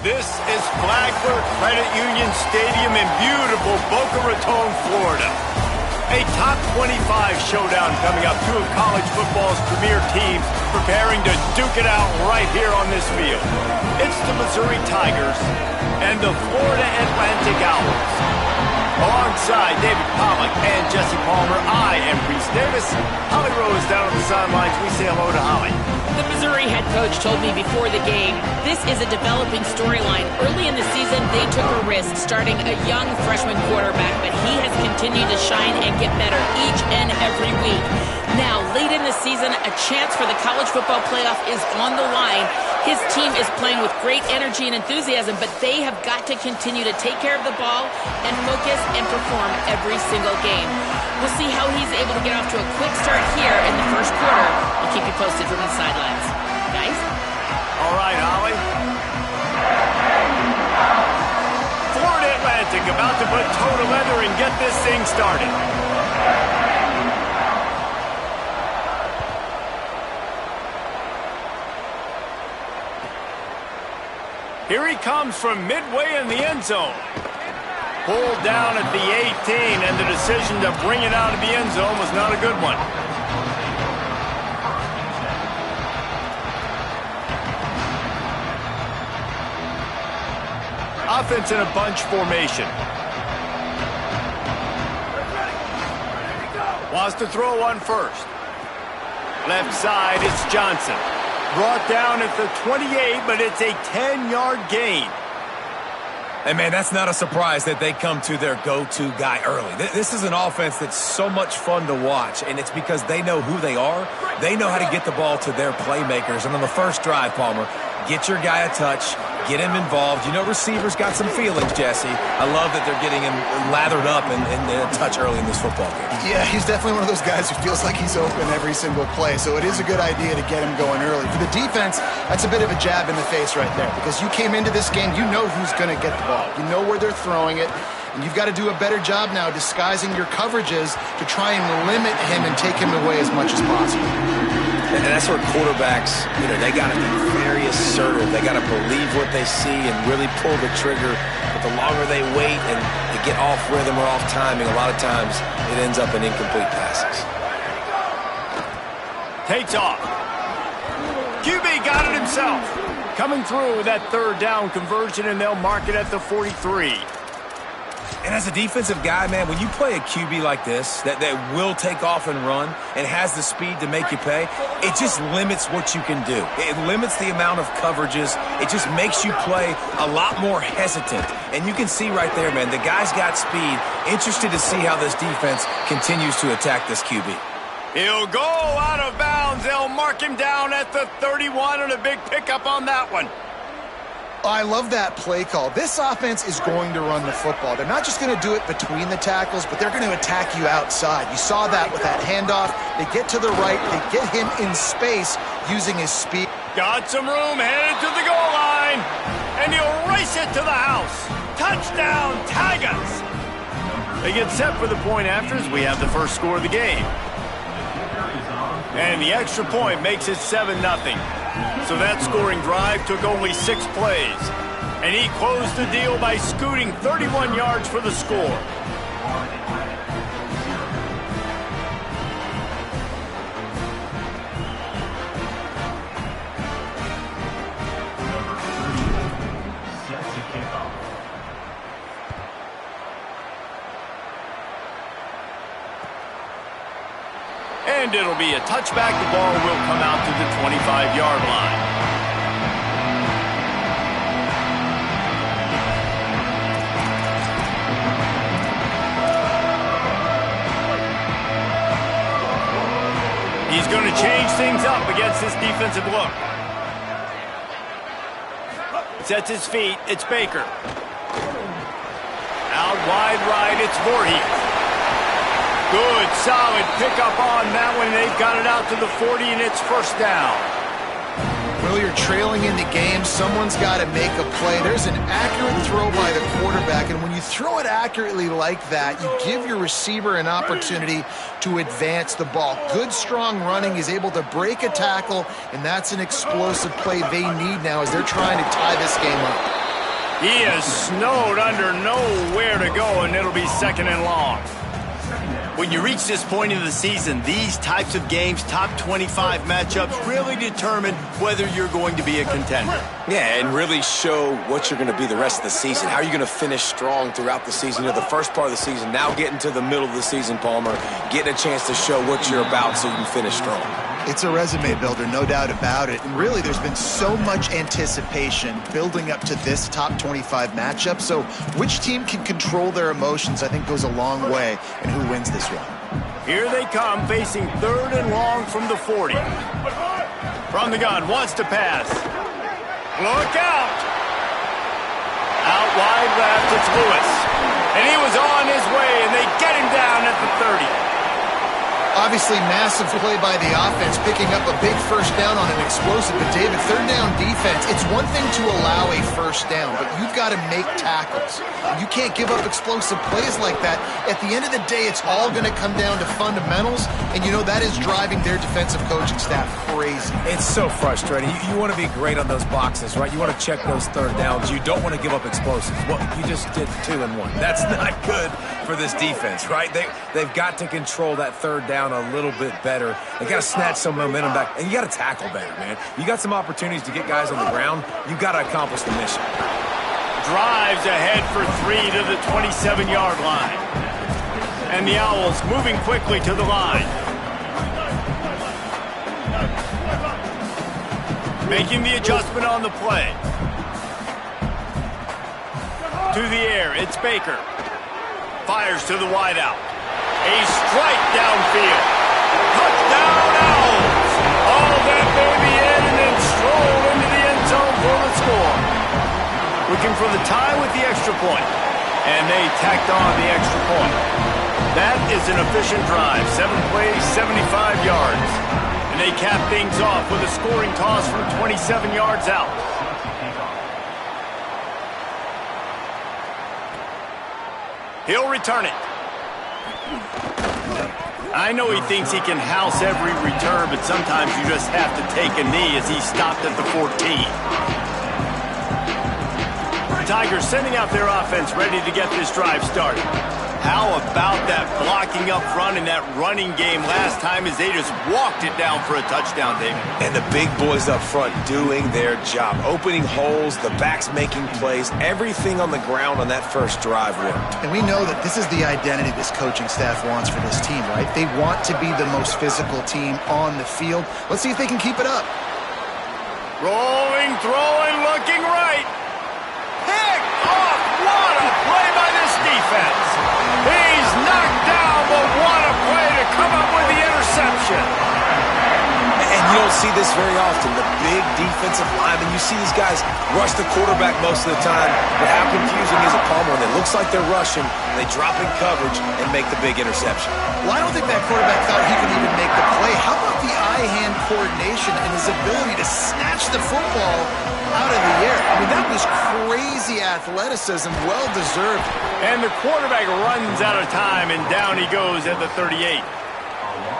This is Flagler Credit Union Stadium in beautiful Boca Raton, Florida. A top 25 showdown coming up. Two of college football's premier teams preparing to duke it out right here on this field. It's the Missouri Tigers and the Florida Atlantic Owls. Alongside David Pollack and Jesse Palmer, I am Reese Davis. Holly Rose down on the sidelines. We say hello to Holly. The Missouri head coach told me before the game, this is a developing storyline. Early in the season, they took a risk starting a young freshman quarterback, but he has continued to shine and get better each and every week. Now, late in the season, a chance for the college football playoff is on the line. His team is playing with great energy and enthusiasm, but they have got to continue to take care of the ball and focus and perform every single game. We'll see how he's able to get off to a quick start here in the first quarter. I'll keep you posted from the sidelines. Guys? All right, Holly. Florida Atlantic about to put toe to leather and get this thing started. Here he comes from midway in the end zone. Pulled down at the 18, and the decision to bring it out of the end zone was not a good one. Offense in a bunch formation. Wants to throw one first. Left side, it's Johnson. Brought down at the 28, but it's a 10-yard gain. And, man, that's not a surprise that they come to their go-to guy early. This is an offense that's so much fun to watch, and it's because they know who they are. They know how to get the ball to their playmakers. And on the first drive, Palmer, get your guy a touch, get him involved. You know receivers got some feelings, Jesse. I love that they're getting him lathered up and a touch early in this football game. Yeah, he's definitely one of those guys who feels like he's open every single play, so it is a good idea to get him going early. For the defense, that's a bit of a jab in the face right there, because you came into this game, you know who's going to get the ball. You know where they're throwing it, and you've got to do a better job now disguising your coverages to try and limit him and take him away as much as possible. And that's where quarterbacks, they got to be very assertive. They got to believe what they see and really pull the trigger. But the longer they wait and they get off rhythm or off timing, a lot of times it ends up in incomplete passes. Takes off. QB got it himself. Coming through with that third down conversion, and they'll mark it at the 43. And as a defensive guy, man, when you play a QB like this that will take off and run and has the speed to make you pay, it just limits what you can do. It limits the amount of coverages. It just makes you play a lot more hesitant. And you can see right there, man, the guy's got speed. Interested to see how this defense continues to attack this QB. He'll go out of bounds. They'll mark him down at the 31, and a big pickup on that one. I love that play call. This offense is going to run the football. They're not just going to do it between the tackles, but they're going to attack you outside. You saw that with that handoff. They get to the right. They get him in space using his speed. Got some room, headed to the goal line, and he'll race it to the house. Touchdown, Tigers! They get set for the point after as we have the first score of the game. And the extra point makes it 7-0. So that scoring drive took only 6 plays. And he closed the deal by scooting 31 yards for the score. And it'll be a touchback. The ball will come out to the 25-yard line. He's going to change things up against this defensive look. Sets his feet. It's Baker. Out wide right. It's Voorhees. Good, solid pickup on that one. They've got it out to the 40, and it's first down. Well, you're trailing in the game. Someone's got to make a play. There's an accurate throw by the quarterback, and when you throw it accurately like that, you give your receiver an opportunity to advance the ball. Good, strong running. He's able to break a tackle, and that's an explosive play they need now as they're trying to tie this game up. He is snowed under, nowhere to go, and it'll be 2nd and long. When you reach this point in the season, these types of games, top 25 matchups, really determine whether you're going to be a contender. Yeah, and really show what you're going to be the rest of the season. How are you going to finish strong throughout the season? You know, the first part of the season, now getting to the middle of the season, Palmer, getting a chance to show what you're about so you can finish strong. It's a resume builder, no doubt about it. And really, there's been so much anticipation building up to this top 25 matchup. So which team can control their emotions, I think, goes a long way in who wins this one. Here they come, facing 3rd and long from the 40. From the gun, wants to pass. Look out! Out wide left, it's Lewis. And he was on his way, and they get him down at the 30. Obviously, massive play by the offense, picking up a big first down on an explosive. But, David, 3rd down defense, it's one thing to allow a first down, but you've got to make tackles. You can't give up explosive plays like that. At the end of the day, it's all going to come down to fundamentals, and, you know, that is driving their defensive coaching staff crazy. It's so frustrating. You want to be great on those boxes, right? You want to check those 3rd downs. You don't want to give up explosives. Well, you just did 2 and 1. That's not good for this defense, right? They've got to control that 3rd down a little bit better. They got to snatch some momentum back, and you got to tackle better, man. You got some opportunities to get guys on the ground. You got to accomplish the mission. Drives ahead for 3 to the 27-yard line. And the Owls moving quickly to the line. Making the adjustment on the play. To the air, it's Baker. Fires to the wideout. A strike downfield. Touchdown Owls. All that baby in and then stroll into the end zone for the score. Looking for the tie with the extra point. And they tacked on the extra point. That is an efficient drive. 7 plays, 75 yards. And they cap things off with a scoring toss from 27 yards out. He'll return it. I know he thinks he can house every return, but sometimes you just have to take a knee as he stopped at the 14. Tigers sending out their offense ready to get this drive started. How about that blocking up front and that running game last time as they just walked it down for a touchdown, David? And the big boys up front doing their job. Opening holes, the backs making plays. Everything on the ground on that first drive worked. And we know that this is the identity this coaching staff wants for this team, right? They want to be the most physical team on the field. Let's see if they can keep it up. Rolling, throwing, looking right. Picked off. What a play by this defense. He's knocked down, but what a play to come up with the interception. And you don't see this very often. The big defensive linemen, you see these guys rush the quarterback most of the time, but how confusing is it, Palmer? When it looks like they're rushing, they drop in coverage and make the big interception. Well, I don't think that quarterback thought he could even make the play. How about the eye-hand coordination and his ability to snatch the football out of the air? I mean, that was crazy athleticism, well-deserved. And the quarterback runs out of time, and down he goes at the 38.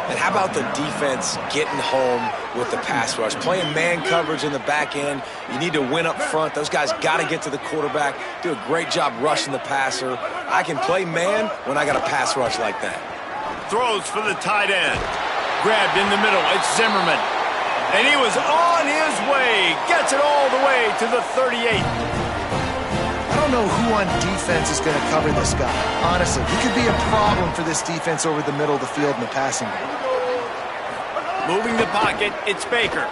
And how about the defense getting home with the pass rush? Playing man coverage in the back end. You need to win up front. Those guys got to get to the quarterback, do a great job rushing the passer. I can play man when I got a pass rush like that. Throws for the tight end. Grabbed in the middle. It's Zimmerman. And he was on his way. Gets it all the way to the 38. I don't know who on defense is going to cover this guy. Honestly, he could be a problem for this defense over the middle of the field in the passing game. Moving the pocket, it's Baker.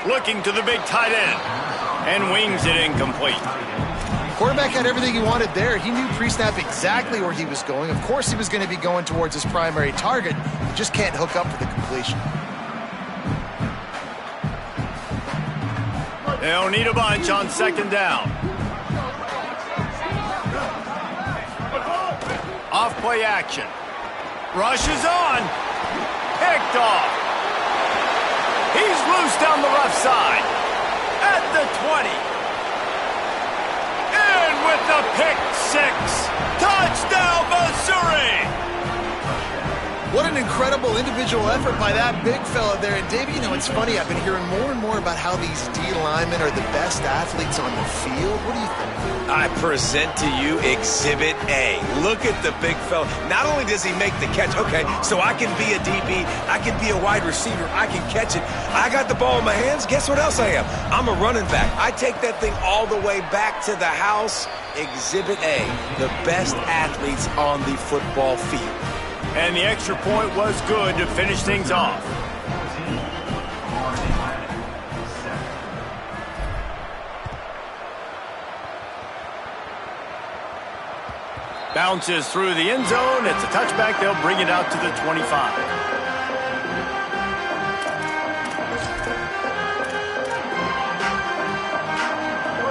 Looking to the big tight end. And wings it incomplete. Quarterback had everything he wanted there. He knew pre-snap exactly where he was going. Of course he was going to be going towards his primary target. He just can't hook up for the completion. They'll need a bunch on 2nd down. Off play action. Rushes on. Picked off. He's loose down the left side. At the 20. In with the pick 6. Touchdown, Missouri. What an incredible individual effort by that big fella there. And, Davey, you know, it's funny. I've been hearing more and more about how these D linemen are the best athletes on the field. What do you think? I present to you Exhibit A. Look at the big fella. Not only does he make the catch, okay, so I can be a DB, I can be a wide receiver, I can catch it. I got the ball in my hands. Guess what else I am? I'm a running back. I take that thing all the way back to the house. Exhibit A, the best athletes on the football field. And the extra point was good to finish things off. Bounces through the end zone. It's a touchback. They'll bring it out to the 25.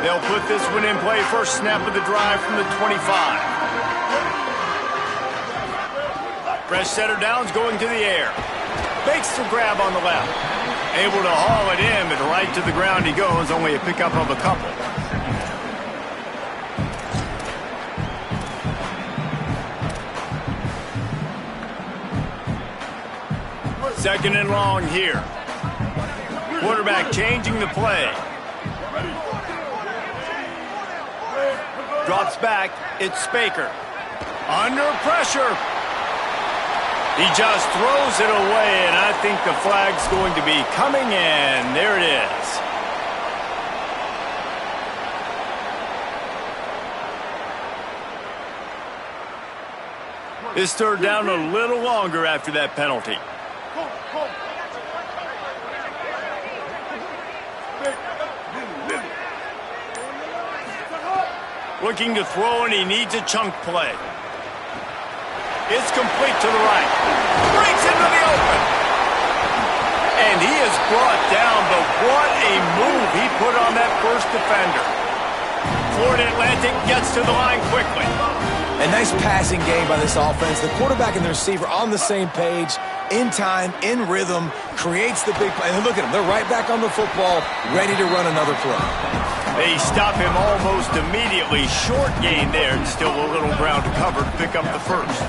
They'll put this one in play. First snap of the drive from the 25. Fresh setter downs going to the air. Makes the grab on the left. Able to haul it in, but right to the ground he goes. Only a pickup of a couple. Second and long here. Quarterback changing the play. Drops back. It's Spaker. Under pressure. He just throws it away, and I think the flag's going to be coming in. There it is. This third down a little longer after that penalty. Looking to throw, and he needs a chunk play. It's complete to the right. Breaks into the open. And he is brought down, but what a move he put on that first defender. Florida Atlantic gets to the line quickly. A nice passing game by this offense. The quarterback and the receiver on the same page, in time, in rhythm, creates the big play. And look at them. They're right back on the football, ready to run another play. They stop him almost immediately. Short gain there, and still a little ground to cover to pick up the first.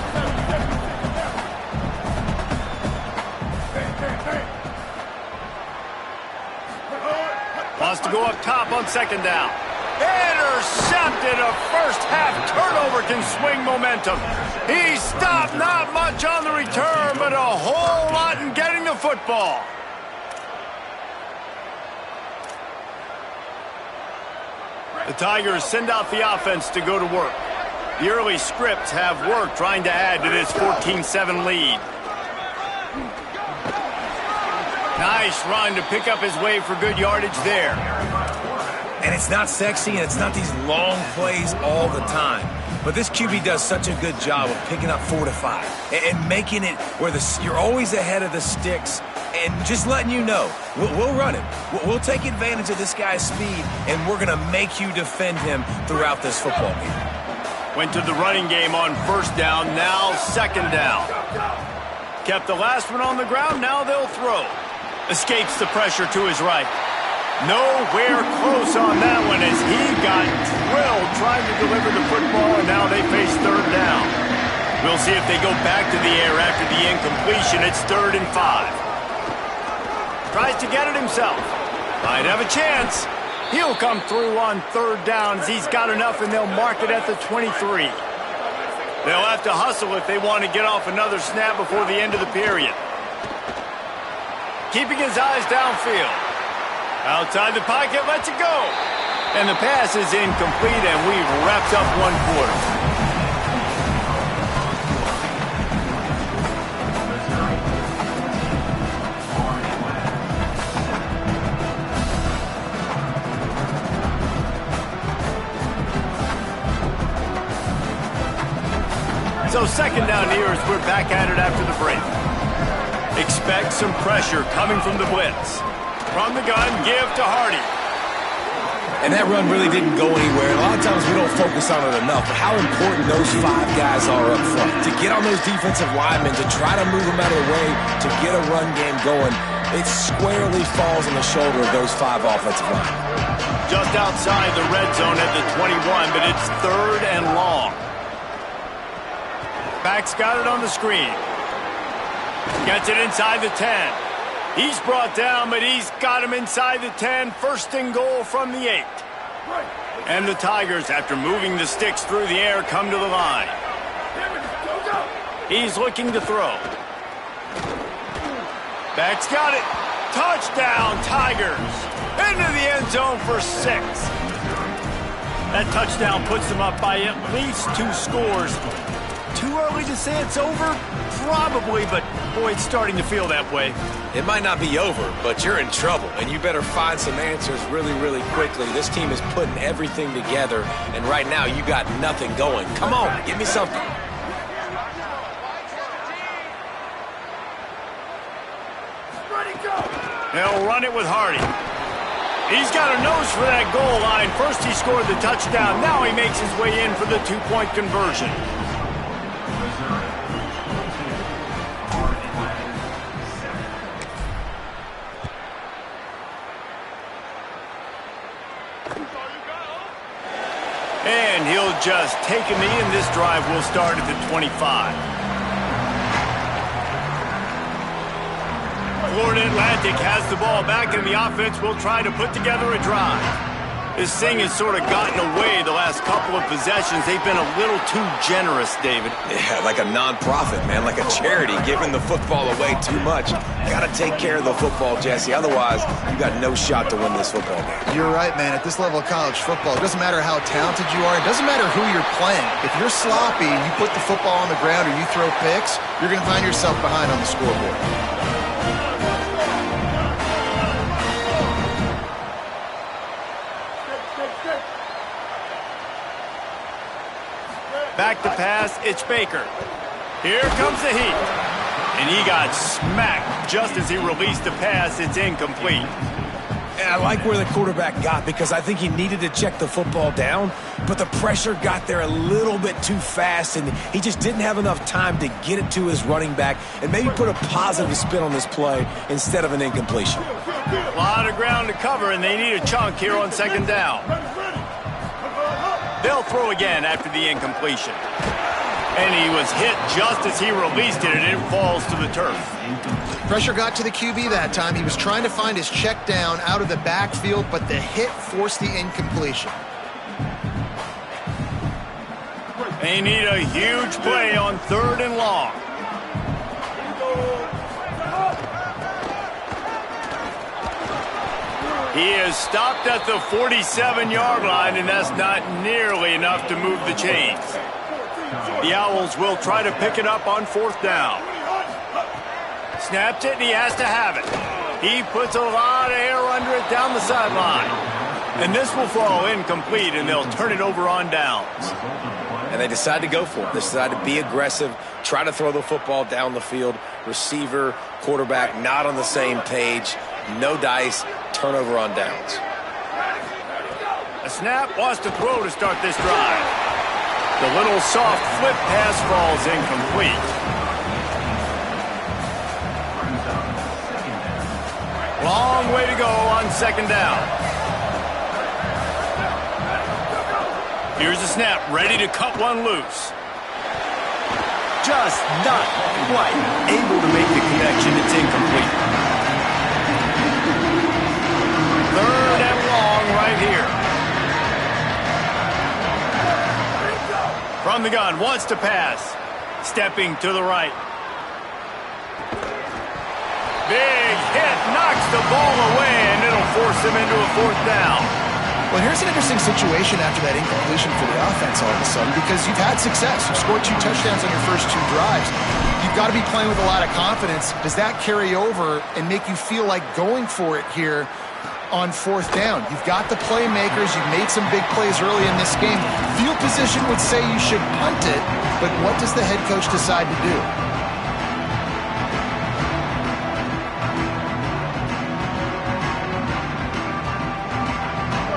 Wants to go up top on second down. Intercepted. A first half turnover can swing momentum. He stopped, not much on the return, but a whole lot in getting the football. The Tigers send out the offense to go to work. The early scripts have worked trying to add to this 14-7 lead. Nice run to pick up his way for good yardage there. And it's not sexy, and it's not these long plays all the time. But this QB does such a good job of picking up 4 to 5 and making it where you're always ahead of the sticks and just letting you know, we'll run him. We'll take advantage of this guy's speed, and we're going to make you defend him throughout this football game. Went to the running game on first down, now second down. Kept the last one on the ground, now they'll throw. Escapes the pressure to his right. Nowhere close on that one as he got drilled trying to deliver the football, and now they face third down. We'll see if they go back to the air after the incompletion. It's 3rd and 5. Tries to get it himself. Might have a chance. He'll come through on third down as he's got enough, and they'll mark it at the 23. They'll have to hustle if they want to get off another snap before the end of the period. Keeping his eyes downfield. Outside the pocket, lets it go. And the pass is incomplete, and we've wrapped up one quarter. So second down here as we're back at it after the break. Expect some pressure coming from the blitz. From the gun, give to Hardy. And that run really didn't go anywhere. And a lot of times we don't focus on it enough, but how important those 5 guys are up front. To get on those defensive linemen, to try to move them out of the way, to get a run game going, it squarely falls on the shoulder of those 5 offensive linemen. Just outside the red zone at the 21, but it's 3rd and long. Back's got it on the screen. Gets it inside the 10. He's brought down, but he's got him inside the 10. First and goal from the 8. And the Tigers, after moving the sticks through the air, come to the line. He's looking to throw. Back's got it. Touchdown, Tigers. Into the end zone for 6. That touchdown puts them up by at least 2 scores. Too early to say it's over? Probably, but boy, it's starting to feel that way. It might not be over, but you're in trouble, and you better find some answers really, really quickly. This team is putting everything together, and right now you got nothing going. Come on, give me something. They'll run it with Hardy. He's got a nose for that goal line. First he scored the touchdown. Now he makes his way in for the 2-point conversion. And he'll just take a knee, and this drive will start at the 25. Florida Atlantic has the ball back, and the offense will try to put together a drive. This thing has sort of gotten away the last couple of possessions. They've been a little too generous, David. Yeah, like a non-profit, man, like a charity, giving the football away too much. Got to take care of the football, Jesse. Otherwise, you got no shot to win this football game. You're right, man. At this level of college football, it doesn't matter how talented you are. It doesn't matter who you're playing. If you're sloppy and you put the football on the ground or you throw picks, you're going to find yourself behind on the scoreboard. Back to pass, it's Baker. Here comes the heat. And he got smacked just as he released the pass. It's incomplete. And I like where the quarterback got, because I think he needed to check the football down, but the pressure got there a little bit too fast, and he just didn't have enough time to get it to his running back and maybe put a positive spin on this play instead of an incompletion. A lot of ground to cover, and they need a chunk here on second down. They'll throw again after the incompletion. And he was hit just as he released it, and it falls to the turf. Pressure got to the QB that time. He was trying to find his check down out of the backfield, but the hit forced the incompletion. They need a huge play on 3rd and long. He is stopped at the 47-yard line, and that's not nearly enough to move the chains. The Owls will try to pick it up on 4th down. Snaps it, and he has to have it. He puts a lot of air under it down the sideline. And this will fall incomplete, and they'll turn it over on downs. And they decide to go for it. They decide to be aggressive, try to throw the football down the field. Receiver, quarterback, not on the same page. No dice, turnover on downs. A snap, wants to throw to start this drive. The little soft flip pass falls incomplete. Long way to go on 2nd down. Here's the snap, ready to cut one loose. Just not quite able to make the connection. It's incomplete. 3rd and long right here. From the gun, wants to pass. Stepping to the right. Big hit, knocks the ball away, and it'll force him into a 4th down. Well, here's an interesting situation after that incompletion for the offense all of a sudden, because you've had success. You've scored 2 touchdowns on your first 2 drives. You've got to be playing with a lot of confidence. Does that carry over and make you feel like going for it here on 4th down? You've got the playmakers. You've made some big plays early in this game. Field position would say you should punt it, but what does the head coach decide to do?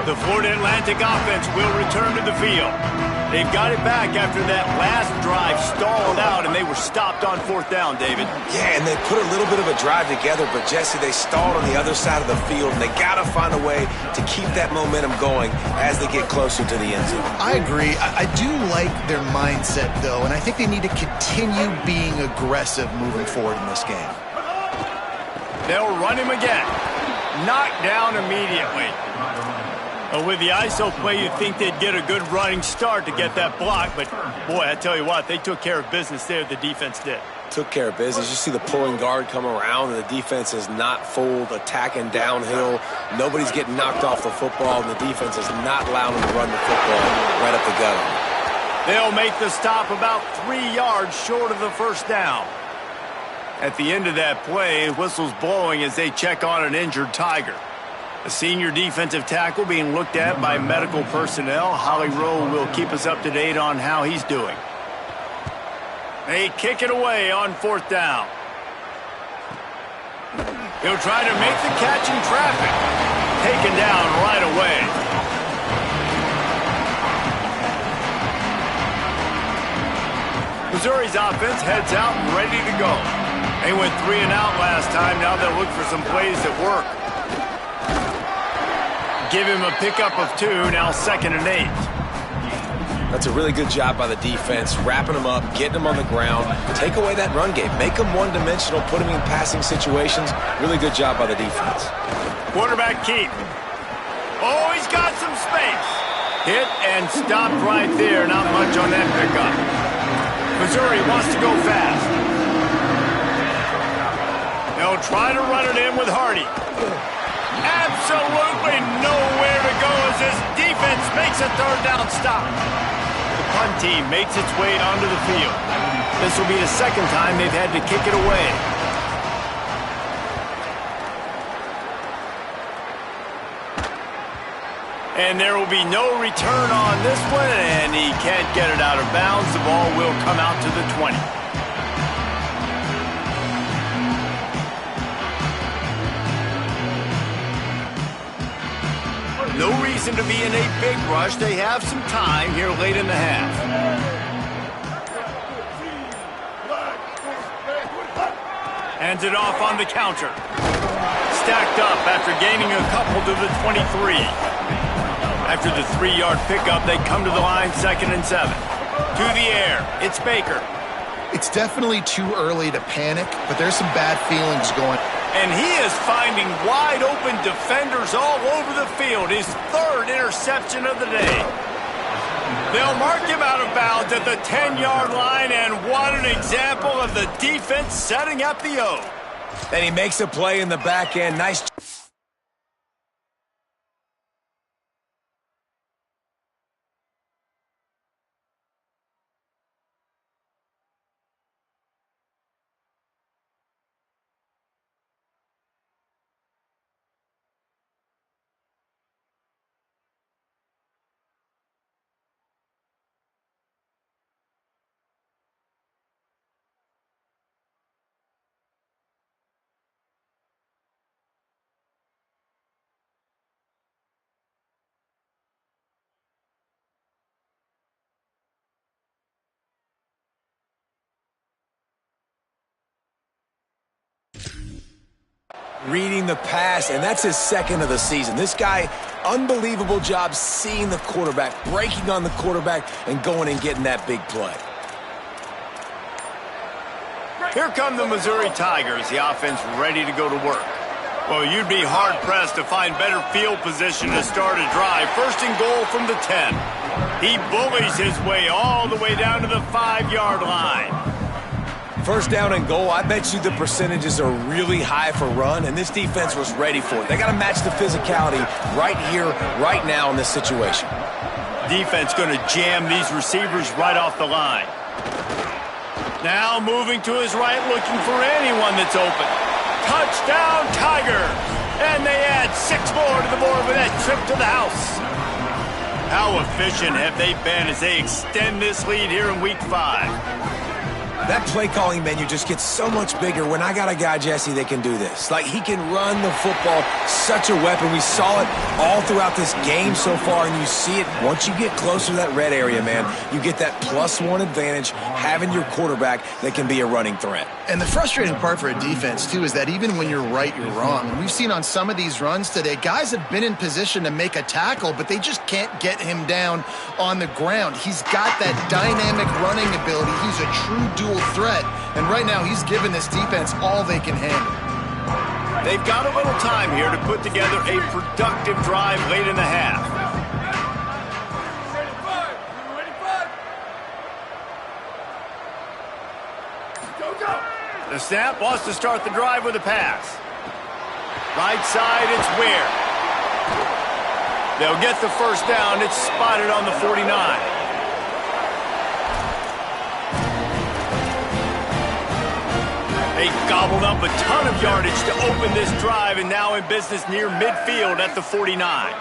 The Florida Atlantic offense will return to the field. They've got it back after that last drive stalled out, and they were stopped on fourth down, David. Yeah, and they put a little bit of a drive together, but, Jesse, they stalled on the other side of the field, and they got to find a way to keep that momentum going as they get closer to the end zone. I agree. I do like their mindset, though, and I think they need to continue being aggressive moving forward in this game. They'll run him again. Knocked down immediately. With the ISO play, you'd think they'd get a good running start to get that block, but, boy, I tell you what, they took care of business there, the defense did. Took care of business. You see the pulling guard come around, and the defense is not fooled, attacking downhill. Nobody's getting knocked off the football, and the defense is not allowing them to run the football right up the gut. They'll make the stop about 3 yards short of the first down. At the end of that play, whistle's blowing as they check on an injured Tiger. A senior defensive tackle being looked at by medical personnel. Holly Rowe will keep us up to date on how he's doing. They kick it away on fourth down. He'll try to make the catch in traffic. Taken down right away. Missouri's offense heads out and ready to go. They went 3 and out last time. Now they'll look for some plays that work. Give him a pickup of 2, now 2nd and 8. That's a really good job by the defense, wrapping them up, getting them on the ground, take away that run game, make them one-dimensional, put them in passing situations. Really good job by the defense. Quarterback keep. Oh, he's got some space. Hit and stopped right there. Not much on that pickup. Missouri wants to go fast. They'll try to run it in with Hardy. Absolutely nowhere to go as this defense makes a third down stop. The punt team makes its way onto the field. This will be the second time they've had to kick it away. And there will be no return on this one, and he can't get it out of bounds. The ball will come out to the 20. No reason to be in a big rush. They have some time here late in the half. Hands it off on the counter. Stacked up after gaining a couple to the 23. After the 3-yard pickup, they come to the line 2nd and 7. To the air, it's Baker. It's definitely too early to panic, but there's some bad feelings going. And he is finding wide-open defenders all over the field. His 3rd interception of the day. They'll mark him out of bounds at the 10-yard line, and what an example of the defense setting up the O. And he makes a play in the back end. Nice. Reading the pass, and that's his 2nd of the season. This guy, unbelievable job seeing the quarterback, breaking on the quarterback, and going and getting that big play. Here come the Missouri Tigers, the offense ready to go to work. Well, you'd be hard-pressed to find better field position to start a drive. 1st and goal from the 10. He bullies his way all the way down to the 5-yard line. 1st down and goal, I bet you the percentages are really high for run, and this defense was ready for it. They got to match the physicality right here, right now in this situation. Defense going to jam these receivers right off the line. Now moving to his right, looking for anyone that's open. Touchdown, Tiger! And they add 6 more to the board with that trip to the house. How efficient have they been as they extend this lead here in Week 5? That play calling menu just gets so much bigger when I got a guy, Jesse, that can do this. Like, he can run the football, such a weapon. We saw it all throughout this game so far, and you see it once you get closer to that red area, man. You get that +1 advantage having your quarterback that can be a running threat. And the frustrating part for a defense, too, is that even when you're right, you're wrong. And we've seen on some of these runs today, guys have been in position to make a tackle, but they just can't get him down on the ground. He's got that dynamic running ability. He's a true dual threat, and right now he's given this defense all they can handle. They've got a little time here to put together a productive drive late in the half. The snap wants to start the drive with a pass. Right side, it's Ware. They'll get the first down. It's spotted on the 49. They gobbled up a ton of yardage to open this drive, and now in business near midfield at the 49.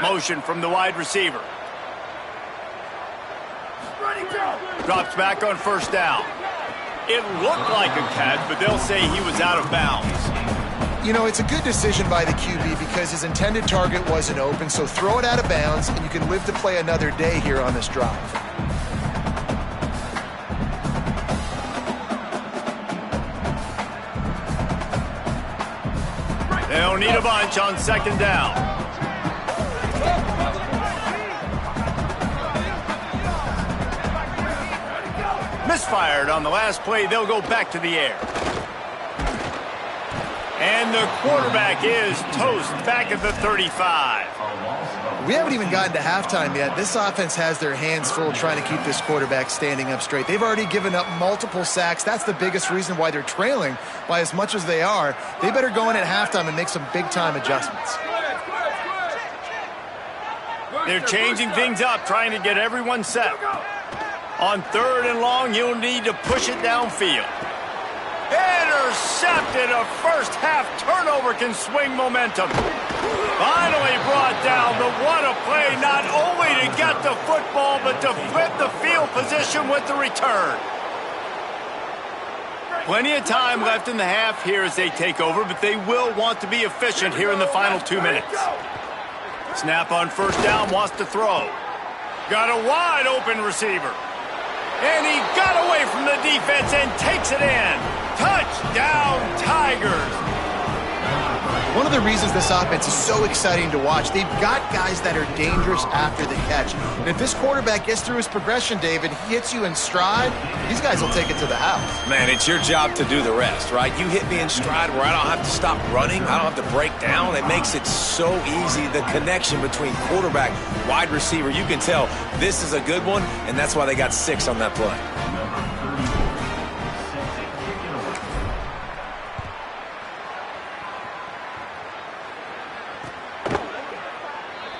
Motion from the wide receiver. Drops back on first down. It looked like a catch, but they'll say he was out of bounds. You know, it's a good decision by the QB because his intended target wasn't open, so throw it out of bounds, and you can live to play another day here on this drive. They'll need a bunch on second down. Misfired on the last play. They'll go back to the air. And the quarterback is toast back at the 35. We haven't even gotten to halftime yet. This offense has their hands full trying to keep this quarterback standing up straight. They've already given up multiple sacks. That's the biggest reason why they're trailing by as much as they are. They better go in at halftime and make some big-time adjustments. They're changing things up, trying to get everyone set. On third and long, you'll need to push it downfield. Intercepted. A first-half turnover can swing momentum. Finally brought down. The what a play, not only to get the football, but to flip the field position with the return. Plenty of time left in the half here as they take over, but they will want to be efficient here in the final 2 minutes. Snap on first down, wants to throw. Got a wide open receiver. And he got away from the defense and takes it in. Touchdown, Tigers. One of the reasons this offense is so exciting to watch, they've got guys that are dangerous after the catch. And if this quarterback gets through his progression, David, he hits you in stride, these guys will take it to the house. Man, it's your job to do the rest, right? You hit me in stride where I don't have to stop running. I don't have to break down. It makes it so easy. The connection between quarterback, wide receiver, you can tell this is a good one, and that's why they got 6 on that play.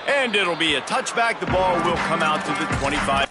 And it'll be a touchback. The ball will come out to the 25.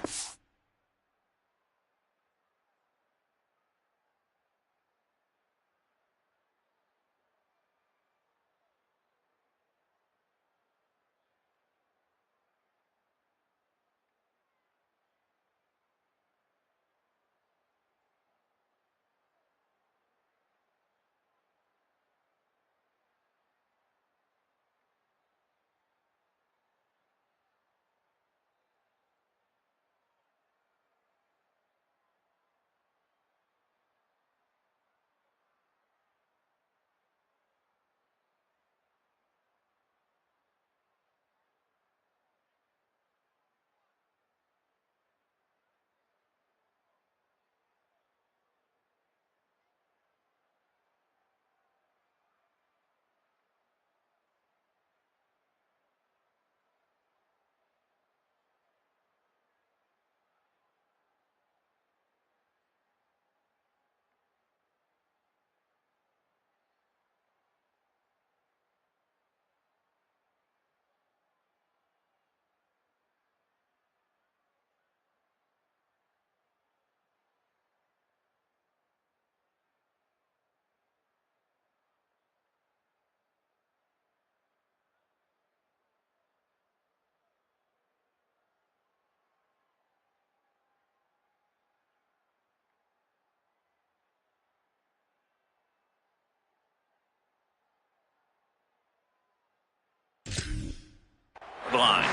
line.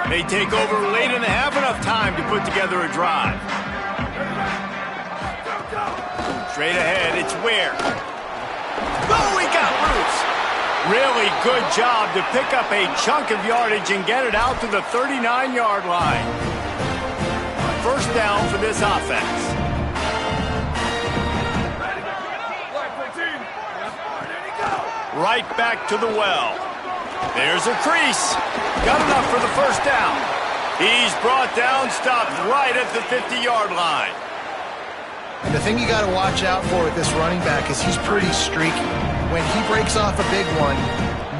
They take over late in the half, enough time to put together a drive. Straight ahead, it's Ware. Oh, he got loose. Really good job to pick up a chunk of yardage and get it out to the 39-yard line. First down for this offense. Right back to the well. There's a crease. Got enough for the first down. He's brought down, stopped right at the 50-yard line. And the thing you got to watch out for with this running back is he's pretty streaky. When he breaks off a big one,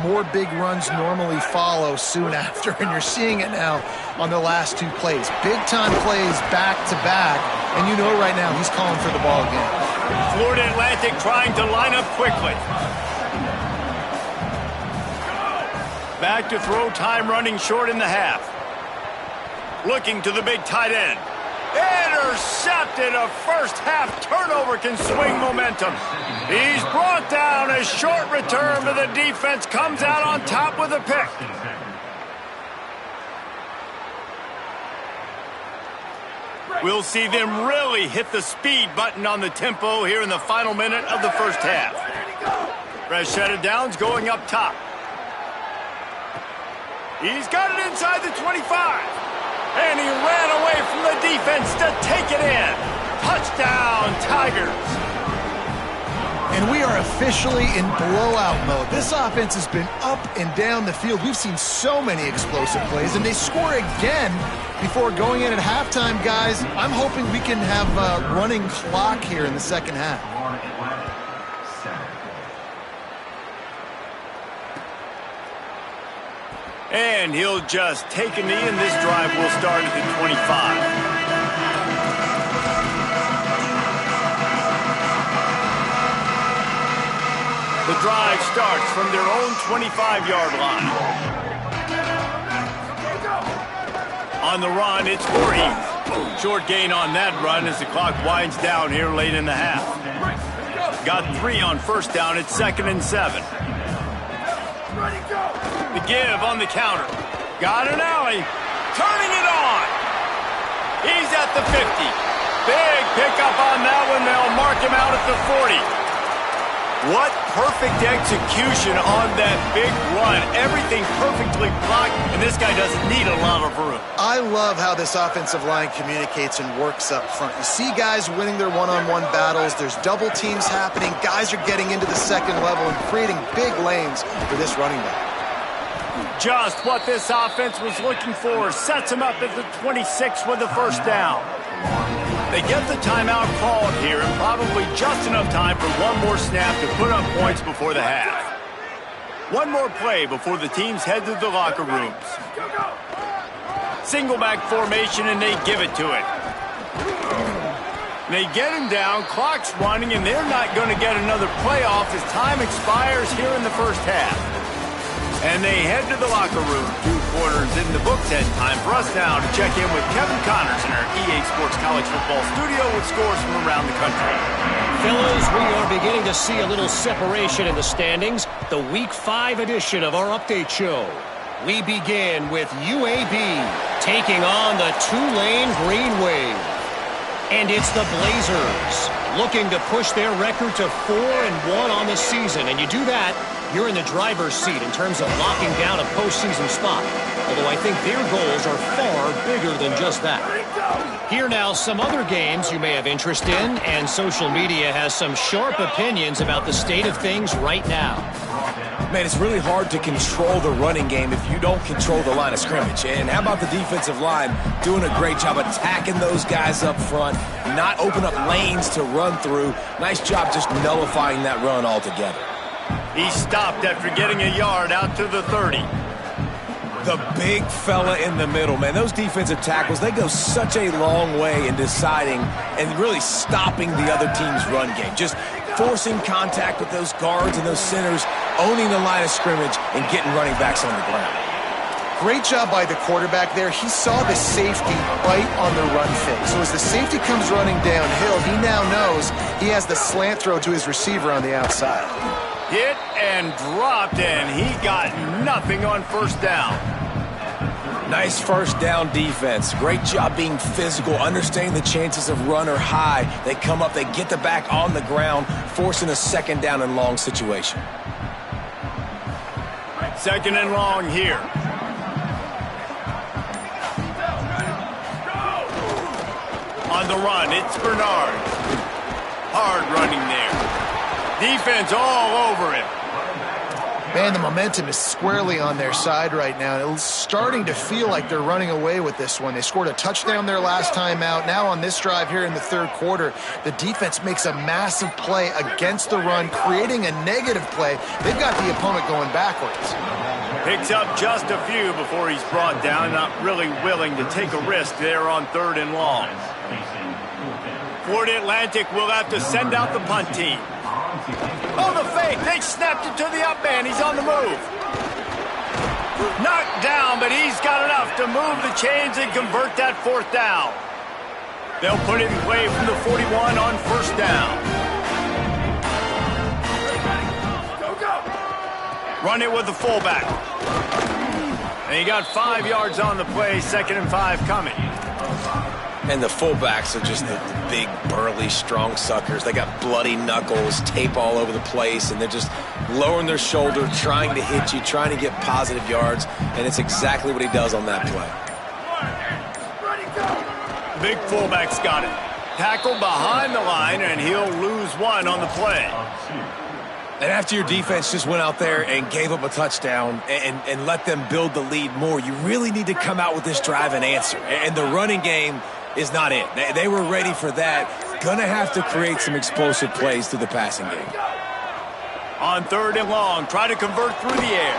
more big runs normally follow soon after, and you're seeing it now on the last two plays. Big-time plays back-to-back, and you know right now he's calling for the ball again. Florida Atlantic trying to line up quickly. Back to throw, time running short in the half. Looking to the big tight end. Intercepted. A first half turnover can swing momentum. He's brought down. A short return, but the defense comes out on top with a pick. We'll see them really hit the speed button on the tempo here in the final minute of the first half. Fresh set of downs going up top. He's got it inside the 25. And he ran away from the defense to take it in. Touchdown, Tigers. And we are officially in blowout mode. This offense has been up and down the field. We've seen so many explosive plays, and they score again before going in at halftime, guys. I'm hoping we can have a running clock here in the second half. And he'll just take a knee, and this drive will start at the 25. The drive starts from their own 25-yard line. On the run, it's Voorhees. Short gain on that run as the clock winds down here late in the half. Got 3 on first down. It's 2nd and 7. The give on the counter. Got an alley. Turning it on. He's at the 50. Big pickup on that one. They'll mark him out at the 40. What perfect execution on that big run. Everything perfectly blocked, and this guy doesn't need a lot of room. I love how this offensive line communicates and works up front. You see guys winning their one-on-one battles. There's double teams happening. Guys are getting into the second level and creating big lanes for this running back. Just what this offense was looking for. Sets him up at the 26 with the first down. They get the timeout called here, and probably just enough time for one more snap to put up points before the half. One more play before the teams head to the locker rooms. Single back formation, and they give it to it. They get him down, clock's running, and they're not going to get another play off as time expires here in the first half. And they head to the locker room. 2 quarters in the books, and time for us now to check in with Kevin Connors in our EA Sports College Football studio with scores from around the country. Fellas, we are beginning to see a little separation in the standings. The Week 5 edition of our update show. We begin with UAB taking on the Tulane Green Wave. And it's the Blazers looking to push their record to 4-1 on the season. And you do that, you're in the driver's seat in terms of locking down a postseason spot. Although I think their goals are far bigger than just that. Here now, some other games you may have interest in, and social media has some sharp opinions about the state of things right now. Man, it's really hard to control the running game if you don't control the line of scrimmage. And how about the defensive line doing a great job attacking those guys up front, not open up lanes to run through. Nice job just nullifying that run altogether. He stopped after getting a yard out to the 30. The big fella in the middle, man. Those defensive tackles, they go such a long way in deciding and really stopping the other team's run game. Just forcing contact with those guards and those centers, owning the line of scrimmage, and getting running backs on the ground. Great job by the quarterback there. He saw the safety right on the run fake. So as the safety comes running downhill, he now knows he has the slant throw to his receiver on the outside. Hit and dropped, and he got nothing on first down. Nice first down defense. Great job being physical, understanding the chances of run are high. They come up, they get the back on the ground, forcing a second down and long situation. Second and long here. On the run, it's Bernard. Hard running there. Defense all over him. Man, the momentum is squarely on their side right now. It's starting to feel like they're running away with this one. They scored a touchdown their last time out. Now on this drive here in the third quarter, the defense makes a massive play against the run, creating a negative play. They've got the opponent going backwards. Picks up just a few before he's brought down. Not really willing to take a risk there on third and long. Florida Atlantic will have to send out the punt team. Oh, the fake. They snapped it to the up man. He's on the move. Knocked down, but he's got enough to move the chains and convert that fourth down. They'll put it in play from the 41 on first down. Run it with the fullback. And he got 5 yards on the play, 2nd and 5 coming. And the fullbacks are just the big, burly, strong suckers. They got bloody knuckles, tape all over the place, and they're just lowering their shoulder, trying to hit you, trying to get positive yards, and it's exactly what he does on that play. Big fullback's got it. Tackled behind the line, and he'll lose one on the play. And after your defense just went out there and gave up a touchdown and let them build the lead more, you really need to come out with this drive and answer. And the running game is not it. They were ready for that. Gonna have to create some explosive plays through the passing game. On third and long, try to convert through the air.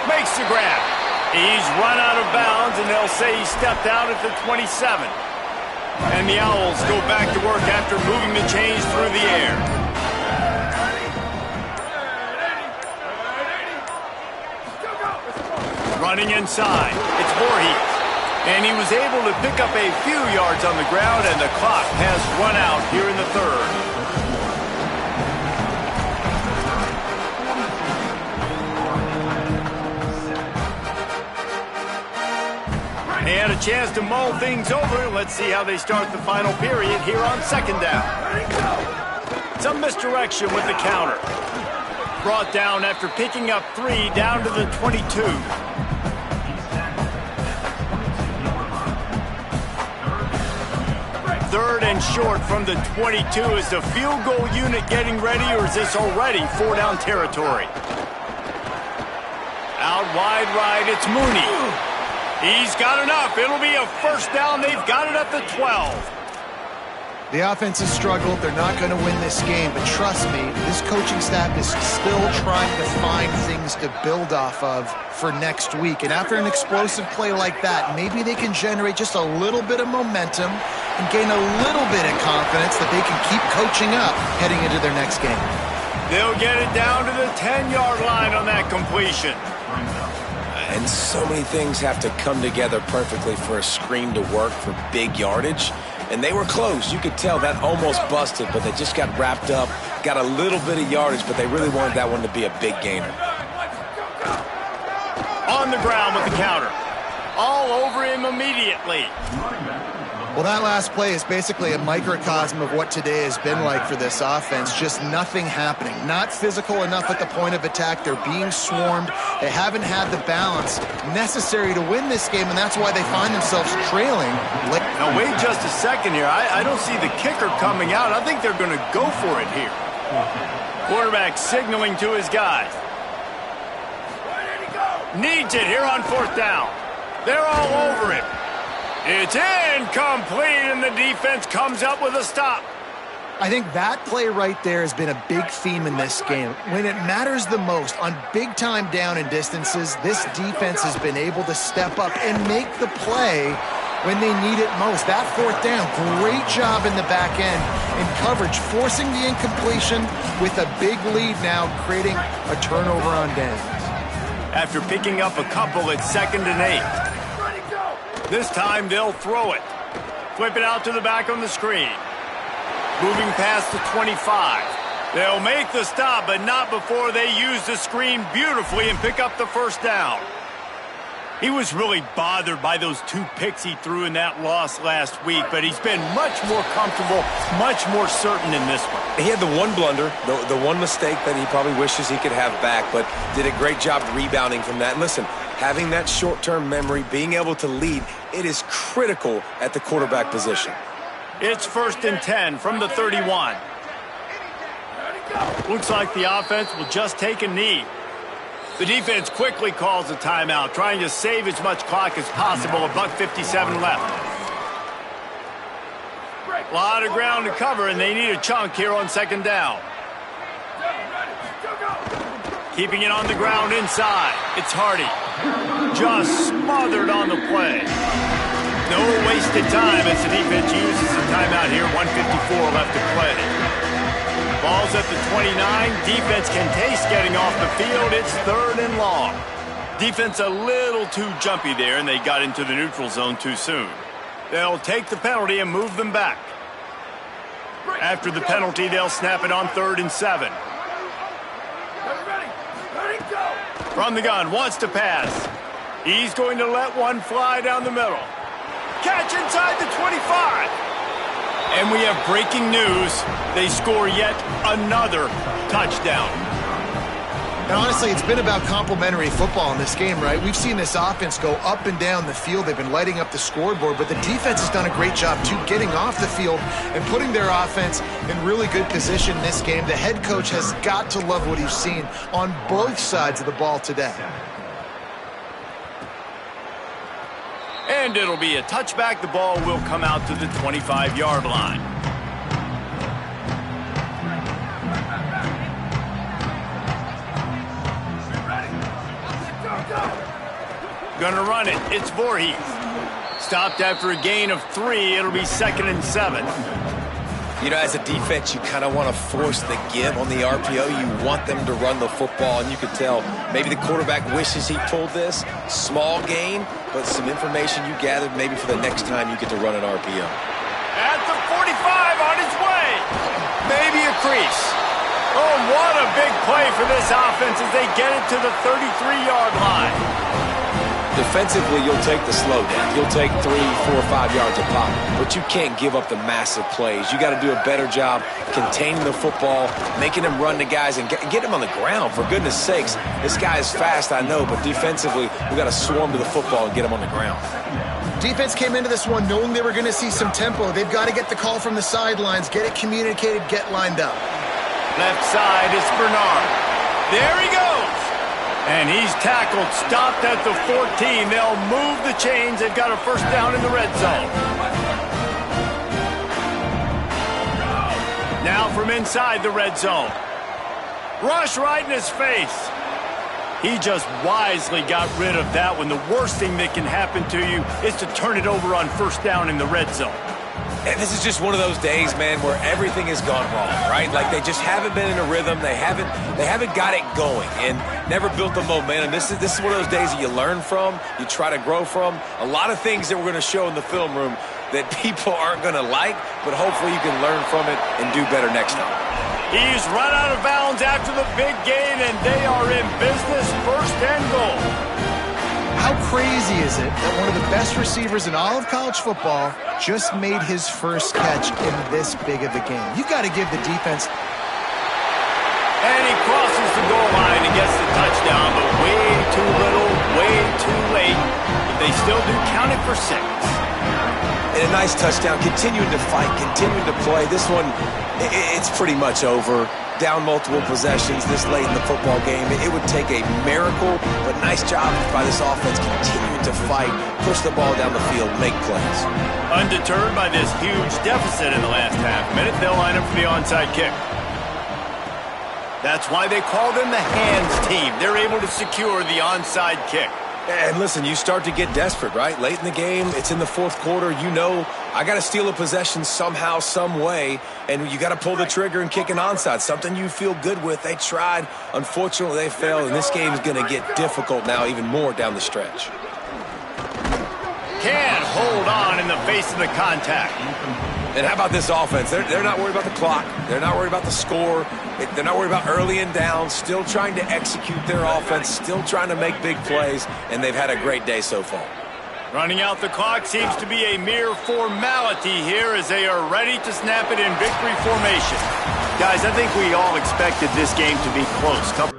Makes the grab. He's run out of bounds, and they'll say he stepped out at the 27. And the Owls go back to work after moving the chains through the air. Running inside, it's Voorhees. And he was able to pick up a few yards on the ground, and the clock has run out here in the third. And a chance to mull things over. Let's see how they start the final period here on second down. Some misdirection with the counter. Brought down after picking up 3 down to the 22. Third and short from the 22. Is the field goal unit getting ready, or is this already 4-down territory? Out wide right, it's Mooney. He's got enough. It'll be a first down. They've got it at the 12. The offense has struggled. They're not going to win this game, but trust me, this coaching staff is still trying to find things to build off of for next week. And after an explosive play like that, maybe they can generate just a little bit of momentum and gain a little bit of confidence that they can keep coaching up heading into their next game. They'll get it down to the 10-yard line on that completion. And so many things have to come together perfectly for a screen to work for big yardage. And they were close. You could tell that almost busted, but they just got wrapped up, got a little bit of yardage, but they really wanted that one to be a big gainer. On the ground with the counter. All over him immediately. Well, that last play is basically a microcosm of what today has been like for this offense. Just nothing happening. Not physical enough at the point of attack. They're being swarmed. They haven't had the balance necessary to win this game, and that's why they find themselves trailing. Now, wait just a second here. I don't see the kicker coming out. I think they're going to go for it here. Quarterback signaling to his guys. Needs it here on fourth down. They're all over it. It's incomplete, and the defense comes up with a stop. I think that play right there has been a big theme in this game. When it matters the most, on big-time down and distances, this defense has been able to step up and make the play when they need it most. That fourth down, great job in the back end in coverage, forcing the incompletion with a big lead now, creating a turnover on downs. after picking up a couple at 2nd and 8. This time they'll throw it. Flip it out to the back on the screen. Moving past the 25. They'll make the stop, but not before they use the screen beautifully and pick up the first down. He was really bothered by those 2 picks he threw in that loss last week, but he's been much more comfortable, much more certain in this one. He had the one blunder, the one mistake that he probably wishes he could have back, but did a great job rebounding from that. And listen, having that short-term memory, being able to lead, it is critical at the quarterback position. It's 1st and 10 from the 31. Looks like the offense will just take a knee. The defense quickly calls a timeout, trying to save as much clock as possible. $1:57 left. A lot of ground to cover, and they need a chunk here on 2nd down. Keeping it on the ground inside. It's Hardy. Just smothered on the play. No wasted time as the defense uses a timeout here. 1:54 left to play. Ball's at the 29. Defense can taste getting off the field. It's 3rd and long. Defense a little too jumpy there, and they got into the neutral zone too soon. They'll take the penalty and move them back. After the penalty, they'll snap it on 3rd and 7. From the gun, wants to pass. He's going to let one fly down the middle. Catch inside the 25. And we have breaking news. They score yet another touchdown. And honestly, it's been about complementary football in this game, right? We've seen this offense go up and down the field. They've been lighting up the scoreboard, but the defense has done a great job, too, getting off the field and putting their offense in really good position in this game. The head coach has got to love what he's seen on both sides of the ball today. And it'll be a touchback. The ball will come out to the 25-yard line. Gonna run it. It's Voorhees. Stopped after a gain of 3. It'll be 2nd and 7. You know, as a defense, you kind of want to force the give on the RPO. You want them to run the football, and you could tell maybe the quarterback wishes he pulled this. Small gain, but some information you gathered maybe for the next time you get to run an RPO. At the 45 on his way. Maybe a crease. Oh, what a big play for this offense as they get it to the 33-yard line. Defensively, you'll take the slow down. You'll take 3, 4, 5 yards a pop, but you can't give up the massive plays. You got to do a better job containing the football, making them run the guys, and get them on the ground. For goodness sakes, this guy is fast, I know, but defensively, we got to swarm to the football and get him on the ground. Defense came into this one knowing they were going to see some tempo. They've got to get the call from the sidelines, get it communicated, get lined up. Left side is Bernard. There he goes. And he's tackled, stopped at the 14. They'll move the chains. They've got a first down in the red zone. Now from inside the red zone. Rush right in his face. He just wisely got rid of that one. The worst thing that can happen to you is to turn it over on first down in the red zone. And this is just one of those days, man, where everything has gone wrong, right? Like they just haven't been in a rhythm. They haven't got it going and never built the momentum. This is one of those days that you learn from, you try to grow from. A lot of things that we're going to show in the film room that people aren't going to like, but hopefully you can learn from it and do better next time. He's run out of bounds after the big gain, and they are in business, 1st and goal. How crazy is it that one of the best receivers in all of college football just made his first catch in this big of a game? You got to give the defense. And he crosses the goal line and gets the touchdown, but way too little, way too late. But they still do count it for 6. And a nice touchdown, continuing to fight, continuing to play. This one, it's pretty much over. Down multiple possessions this late in the football game. It would take a miracle, but nice job by this offense continuing to fight, push the ball down the field, make plays. Undeterred by this huge deficit in the last half minute, they'll line up for the onside kick. That's why they call them the hands team. They're able to secure the onside kick. And listen, you start to get desperate, right? Late in the game, it's in the 4th quarter. You know I got to steal a possession somehow, some way, and you got to pull the trigger and kick an onside, something you feel good with. They tried. Unfortunately, they failed, and this game is going to get difficult now even more down the stretch. Can't hold on in the face of the contact. And how about this offense? They're not worried about the clock. They're not worried about the score. They're not worried about early and down. Still trying to execute their offense. Still trying to make big plays. And they've had a great day so far. Running out the clock seems to be a mere formality here as they are ready to snap it in victory formation. Guys, I think we all expected this game to be close.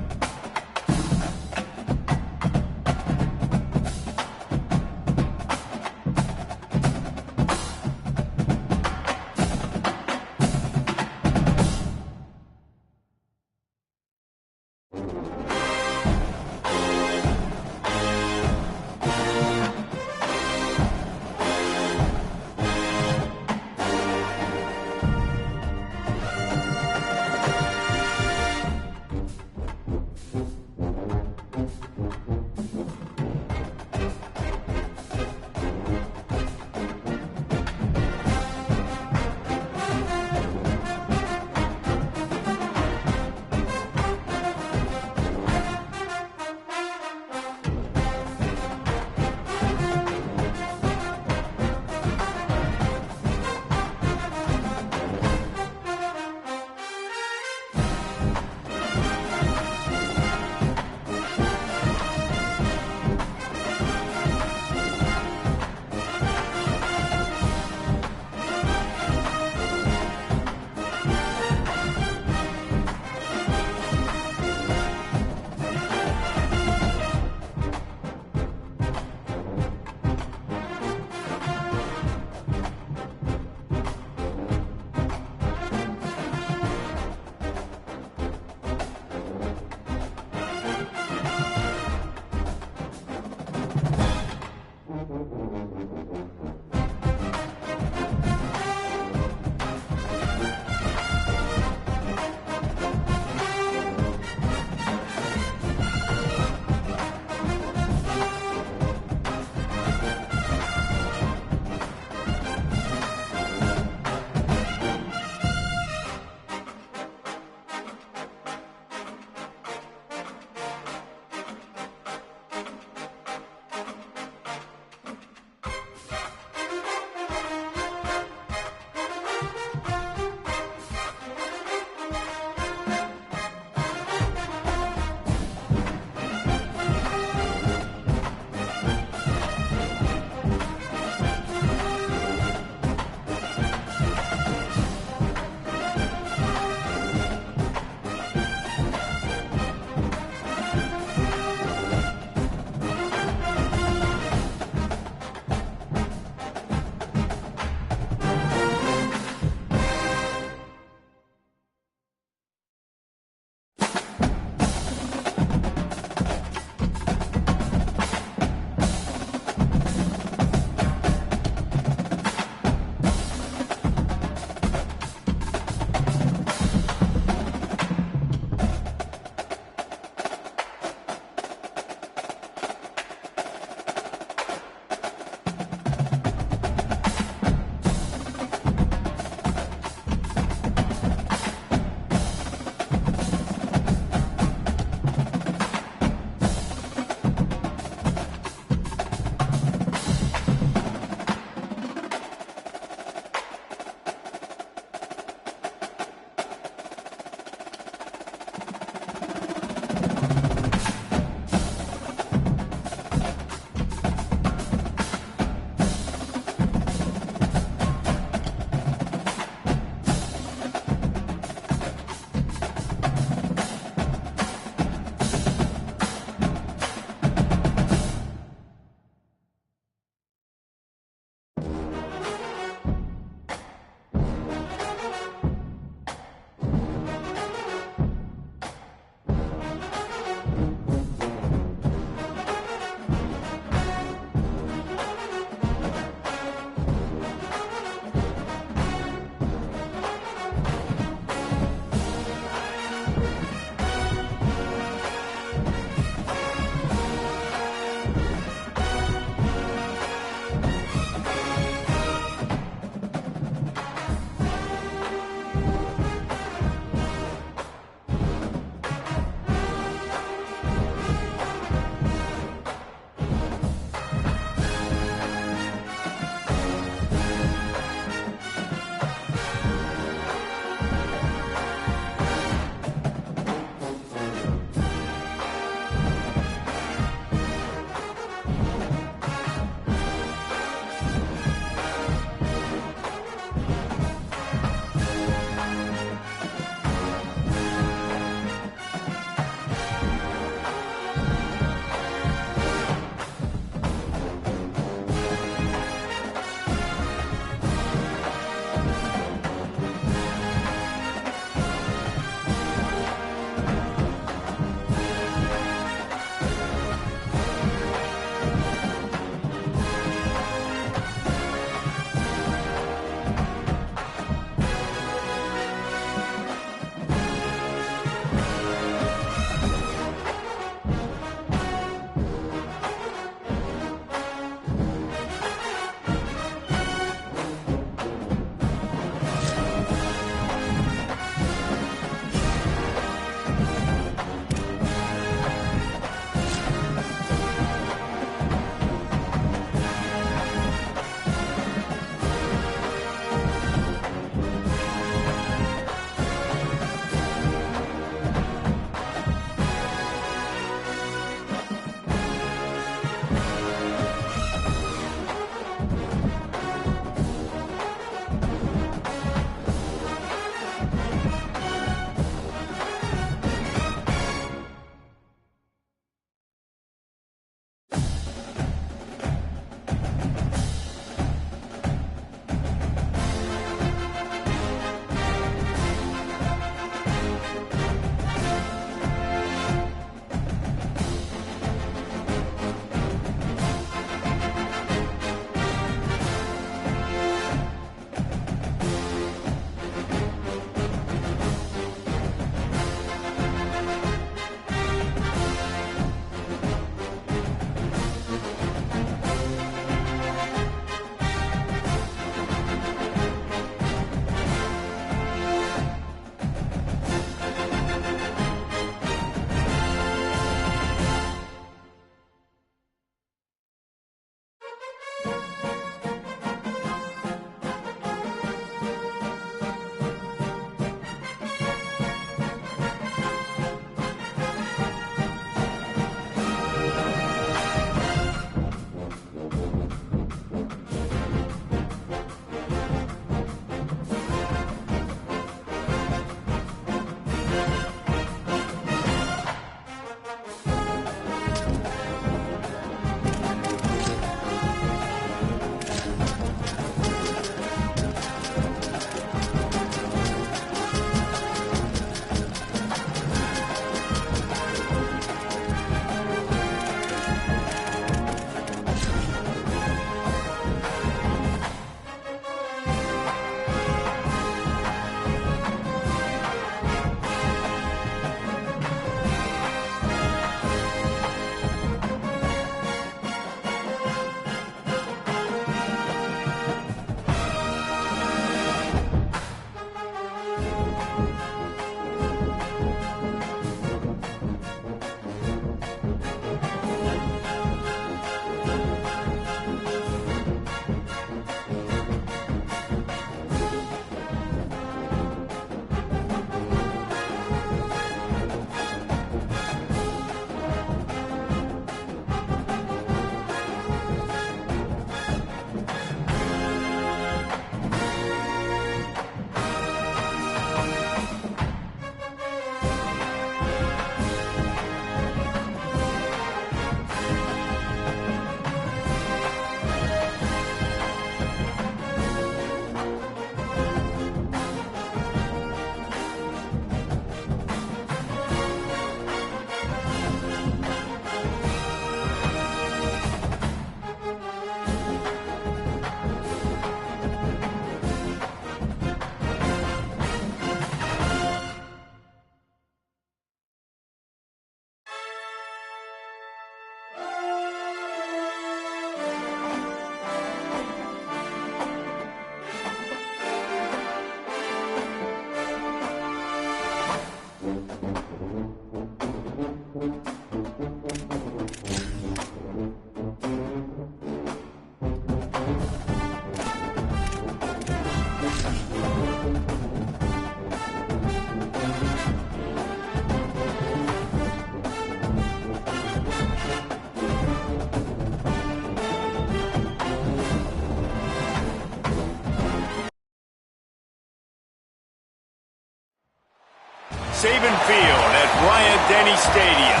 Saban Field at Bryant-Denny Stadium.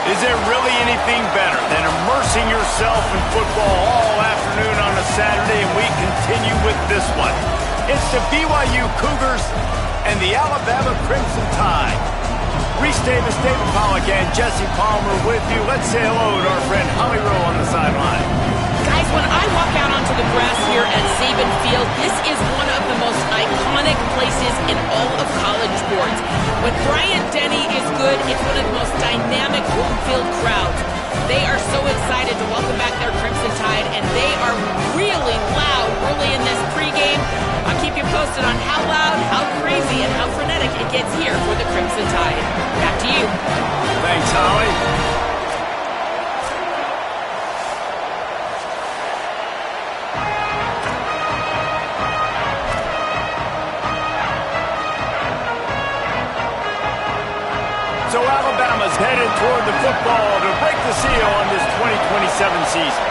Is there really anything better than immersing yourself in football all afternoon on a Saturday? And we continue with this one. It's the BYU Cougars and the Alabama Crimson Tide. Reese Davis, David Pollack, and Jesse Palmer with you. Let's say hello to our friend Holly Rowe on the sideline. Guys, when I walk out onto the grass here at Saban Field, this is one of the most iconic places in all of college sports. When Bryant-Denny is good, it's one of the most dynamic home field crowds. They are so excited to welcome back their Crimson Tide, and they are really loud early in this pregame. I'll keep you posted on how loud, how crazy, and how frenetic it gets here for the Crimson Tide. Back to you. Thanks, Holly. So Alabama's headed toward the football to break the seal on this 2027 season.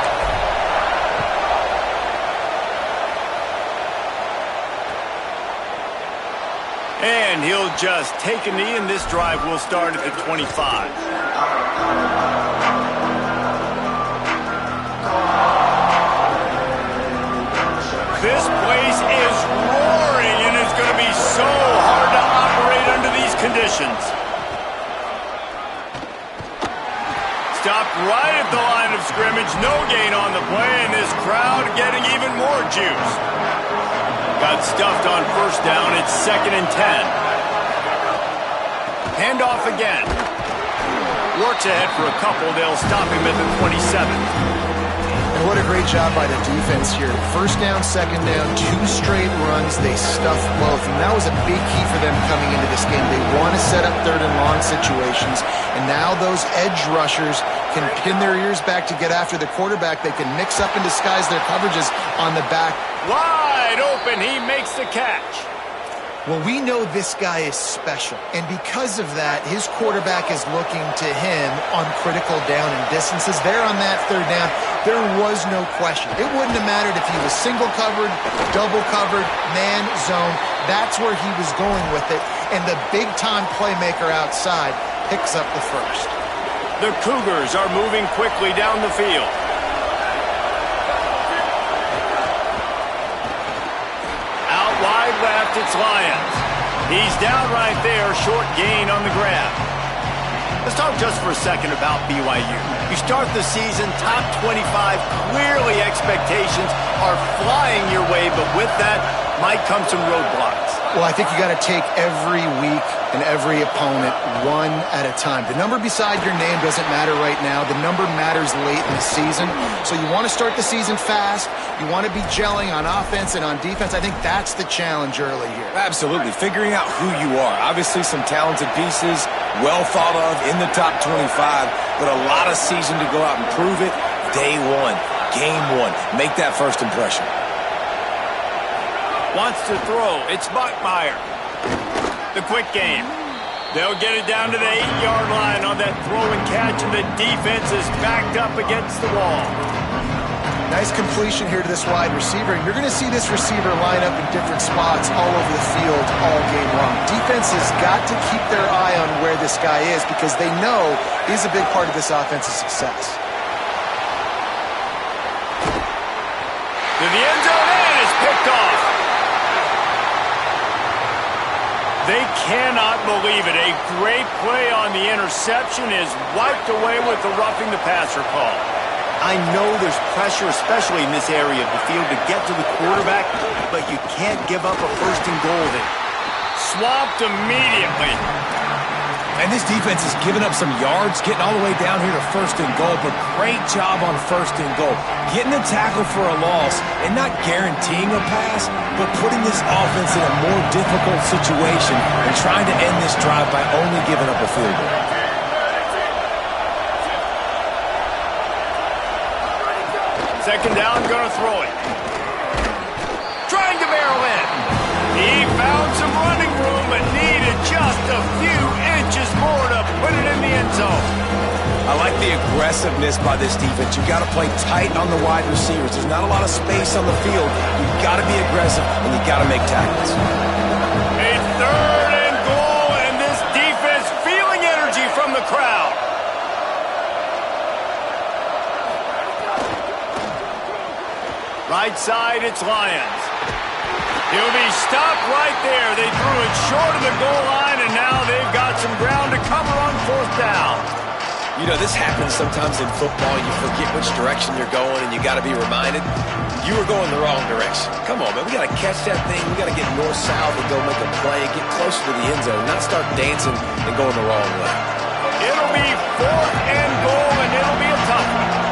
And he'll just take a knee, and this drive will start at the 25. This place is roaring, and it's going to be so hard to operate under these conditions. Stopped right at the line of scrimmage. No gain on the play, and this crowd getting even more juice. Got stuffed on first down. It's 2nd and 10. Handoff again. Works ahead for a couple. They'll stop him at the 27. And what a great job by the defense here. First down, second down, 2 straight runs. They stuffed both, and that was a big key for them coming into this game. They want to set up 3rd and long situations, and now those edge rushers can pin their ears back to get after the quarterback. They can mix up and disguise their coverages on the back. Wide open, he makes the catch. Well, we know this guy is special, and because of that, his quarterback is looking to him on critical down and distances. There on that 3rd down, there was no question. It wouldn't have mattered if he was single covered, double covered, man, zone. That's where he was going with it, and the big-time playmaker outside picks up the first. The Cougars are moving quickly down the field. Out wide left, it's Lyons. He's down right there, short gain on the grab. Let's talk just for a second about BYU. You start the season top 25. Clearly expectations are flying your way, but with that might come some roadblocks. Well, I think you got to take every week and every opponent one at a time. The number beside your name doesn't matter right now. The number matters late in the season. So you want to start the season fast. You want to be gelling on offense and on defense. I think that's the challenge early here. Absolutely. Figuring out who you are. Obviously some talented pieces, well thought of in the top 25, but a lot of season to go out and prove it. Day one, game one. Make that first impression. Wants to throw. It's Buckmeyer. The quick game. They'll get it down to the 8-yard line on that throw and catch, and the defense is backed up against the wall. Nice completion here to this wide receiver. You're going to see this receiver line up in different spots all over the field all game long. Defense has got to keep their eye on where this guy is because they know he's a big part of this offense's success. To the end zone, and it's picked off. They cannot believe it. A great play on the interception is wiped away with the roughing the passer call. I know there's pressure, especially in this area of the field, to get to the quarterback, but you can't give up a 1st and goal there. Swamped immediately. And this defense has given up some yards, getting all the way down here to 1st and goal, but great job on 1st and goal. Getting a tackle for a loss and not guaranteeing a pass, but putting this offense in a more difficult situation and trying to end this drive by only giving up a field goal. Second down, gonna throw it. Trying to barrel in. He found some running room, but needed just a few inches more to put it in the end zone. I like the aggressiveness by this defense. You've got to play tight on the wide receivers. There's not a lot of space on the field. You've got to be aggressive, and you've got to make tackles. A 3rd and goal, and this defense Right side, it's Lions. He'll be stopped right there. They threw it short of the goal line, and now they've got some ground to cover on 4th down. You know, this happens sometimes in football. You forget which direction you're going, and you got to be reminded you were going the wrong direction. Come on, man. We got to catch that thing. We got to get north-south and go make a play and get closer to the end zone, not start dancing and going the wrong way. It'll be 4th and goal, and it'll be a tough one.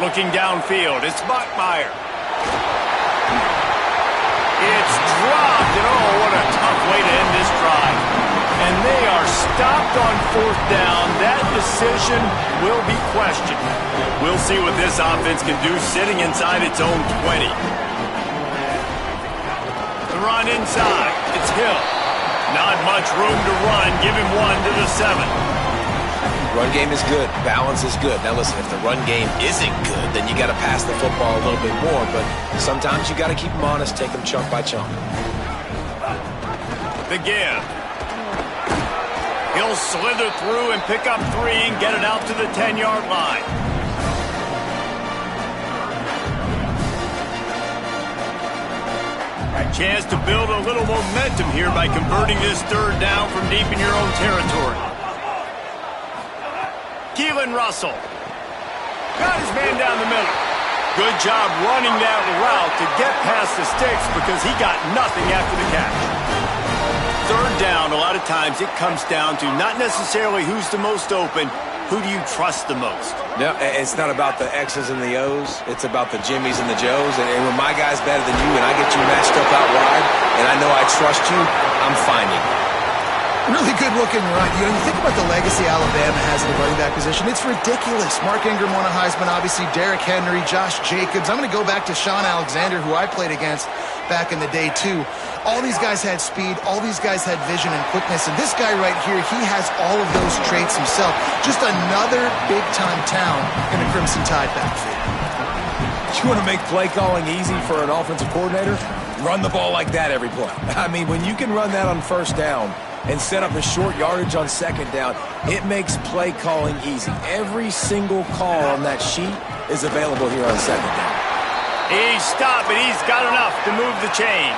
Looking downfield, it's Bachmeier. It's dropped, and oh, what a tough way to end this drive. And they are stopped on 4th down. That decision will be questioned. We'll see what this offense can do sitting inside its own 20. The run inside, it's Hill. Not much room to run. Give him 1 to the 7. Run game is good. Balance is good. Now, listen, if the run game isn't good, then you got to pass the football a little bit more. But sometimes you got to keep them honest, take them chunk by chunk. The give. He'll slither through and pick up 3 and get it out to the 10-yard line. A chance to build a little momentum here by converting this 3rd down from deep in your own territory. Keelan Russell got his man down the middle. Good job running that route to get past the sticks because he got nothing after the catch. 3rd down, a lot of times it comes down to not necessarily who's the most open, who do you trust the most? No, it's not about the X's and the O's. It's about the Jimmies and the Joes. And when my guy's better than you and I get you matched up out wide and I know I trust you, I'm finding you. Really good-looking run. You know, you think about the legacy Alabama has in the running back position. It's ridiculous. Mark Ingram won a Heisman, obviously. Derrick Henry, Josh Jacobs. I'm going to go back to Sean Alexander, who I played against back in the day, too. All these guys had speed. All these guys had vision and quickness. And this guy right here, he has all of those traits himself. Just another big-time talent in the Crimson Tide backfield. You want to make play calling easy for an offensive coordinator? Run the ball like that every play. I mean, when you can run that on 1st down and set up a short yardage on 2nd down, it makes play calling easy. Every single call on that sheet is available here on 2nd down. He's stopped, but he's got enough to move the chain.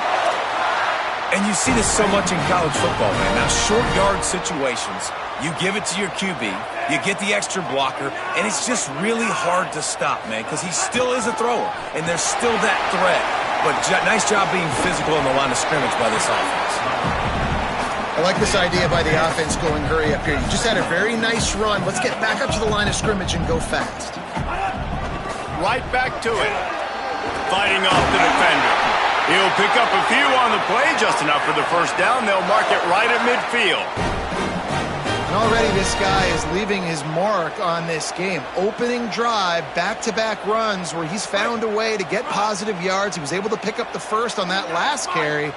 And you see this so much in college football, man. Now, short yard situations, you give it to your QB, you get the extra blocker, and it's just really hard to stop, man, because he still is a thrower, and there's still that threat. But nice job being physical in the line of scrimmage by this offense. I like this idea by the offense going hurry up here. You just had a very nice run. Let's get back up to the line of scrimmage and go fast. Right back to it. Fighting off the defender. He'll pick up a few on the play, just enough for the 1st down. They'll mark it right at midfield. And already this guy is leaving his mark on this game. Opening drive, back-to-back runs where he's found a way to get positive yards. He was able to pick up the 1st on that last carry.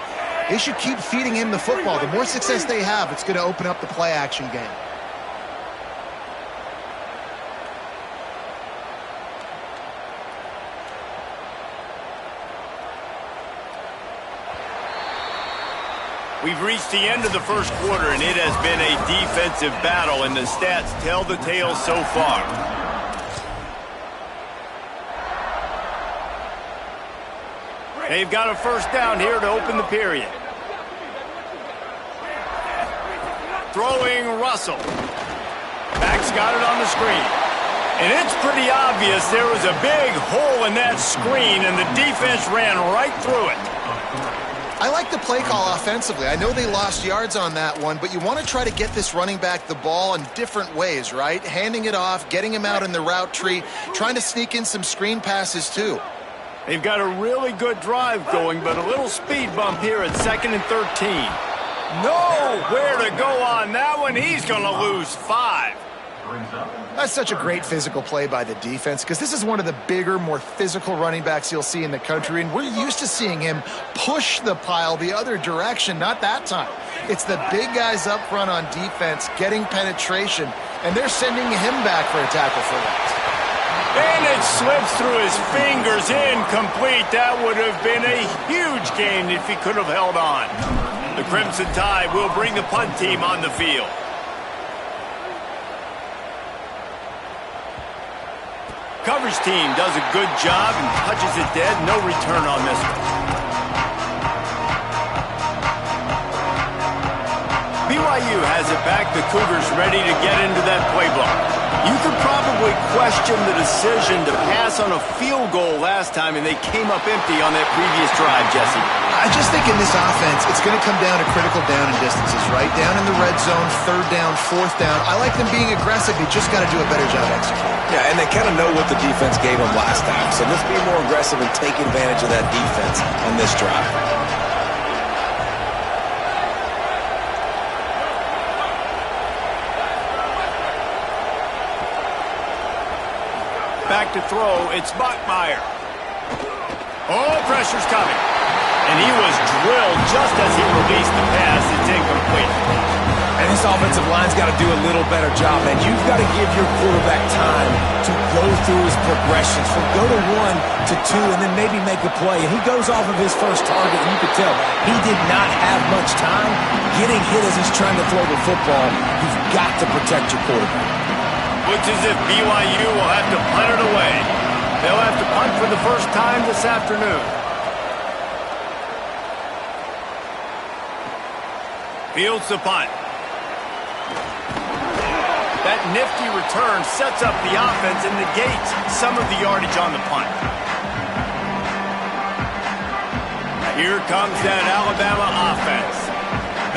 They should keep feeding him the football. The more success they have, it's going to open up the play-action game. We've reached the end of the 1st quarter, and it has been a defensive battle, and the stats tell the tale so far. They've got a 1st down here to open the period. Throwing Russell. Back's got it on the screen. And it's pretty obvious there was a big hole in that screen, and the defense ran right through it. I like the play call offensively. I know they lost yards on that one, but you want to try to get this running back the ball in different ways, right? Handing it off, getting him out in the route tree, trying to sneak in some screen passes too. They've got a really good drive going, but a little speed bump here at 2nd and 13. Nowhere to go on that one. He's going to lose 5. That's such a great physical play by the defense because this is one of the bigger, more physical running backs you'll see in the country, and we're used to seeing him push the pile the other direction. Not that time. It's the big guys up front on defense getting penetration, and they're sending him back for a tackle for loss. And it slips through his fingers, incomplete. That would have been a huge gain if he could have held on. The Crimson Tide will bring the punt team on the field. coverage team does a good job and touches it dead. No return on this one. BYU has it back. The Cougars ready to get into that playbook. You could probably question the decision to pass on a field goal last time, and they came up empty on that previous drive, Jesse. I just think in this offense, it's going to come down to critical down and distances, right? Down in the red zone, third down, fourth down. I like them being aggressive. They just got to do a better job executing. Yeah, and they kind of know what the defense gave them last time. So let's be more aggressive and take advantage of that defense on this drive. Back to throw, it's Bachmeier. Oh, pressure's coming. And he was drilled just as he released the pass. It's incomplete. And this offensive line's got to do a little better job, man. You've got to give your quarterback time to go through his progressions. From go to 1 to 2 and then maybe make a play. And he goes off of his first target, and you could tell he did not have much time getting hit as he's trying to throw the football. You've got to protect your quarterback. Looks as if BYU will have to punt it away. They'll have to punt for the first time this afternoon. Fields the punt. That nifty return sets up the offense and negates some of the yardage on the punt. Here comes that Alabama offense.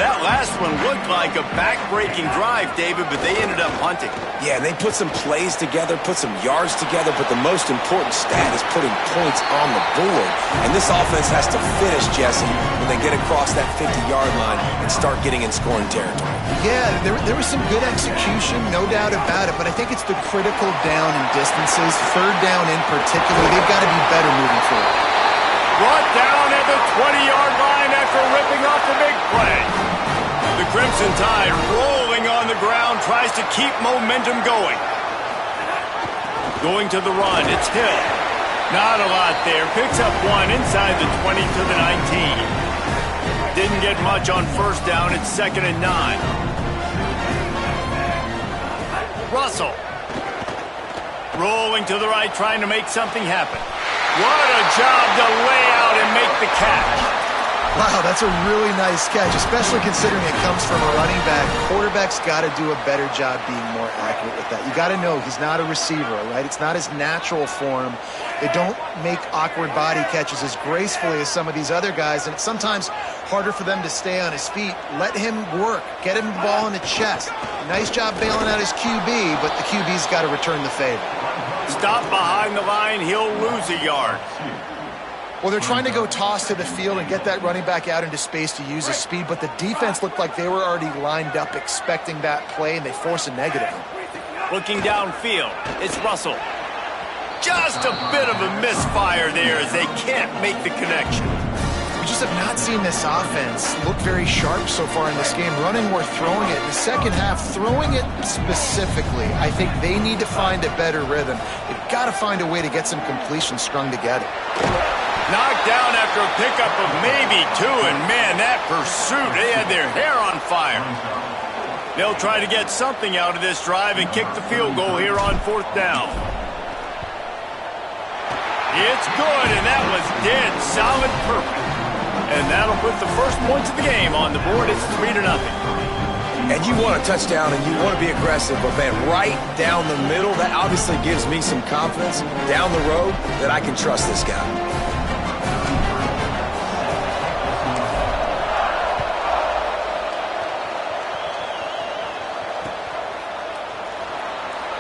That last one looked like a back-breaking drive, David, but they ended up punting. Yeah, they put some plays together, put some yards together, but the most important stat is putting points on the board. And this offense has to finish, Jesse, when they get across that 50-yard line and start getting in scoring territory. Yeah, there was some good execution, no doubt about it, but I think it's the critical down and distances, third down in particular. They've got to be better moving forward. Brought down at the 20-yard line after ripping off the big play. The Crimson Tide rolling on the ground, tries to keep momentum going. Going to the run, it's Hill. Not a lot there. Picks up one inside the 20 to the 19. Didn't get much on first down. It's 2nd and 9. Russell. Rolling to the right, trying to make something happen. What a job to lay out and make the catch. Wow, that's a really nice catch, especially considering it comes from a running back. Quarterback's got to do a better job being more accurate with that. You got to know he's not a receiver, right? It's not his natural form. They don't make awkward body catches as gracefully as some of these other guys, and it's sometimes harder for them to stay on his feet. Let him work. Get him the ball in the chest. Nice job bailing out his QB, but the QB's got to return the favor. Stop behind the line, he'll lose a yard. Well, they're trying to go toss to the field and get that running back out into space to use his speed, but the defense looked like they were already lined up expecting that play, and they force a negative. Looking downfield, it's Russell. Just a bit of a misfire there as they can't make the connection. We just have not seen this offense look very sharp so far in this game, running or throwing it. In the second half, throwing it specifically, I think they need to find a better rhythm. They've got to find a way to get some completions strung together. Knocked down after a pickup of maybe 2, and man, that pursuit, they had their hair on fire. They'll try to get something out of this drive and kick the field goal here on 4th down. It's good, and that was dead solid perfect. And that'll put the first points of the game on the board. It's 3-0. And you want a touchdown and you want to be aggressive, but man, right down the middle, that obviously gives me some confidence down the road that I can trust this guy.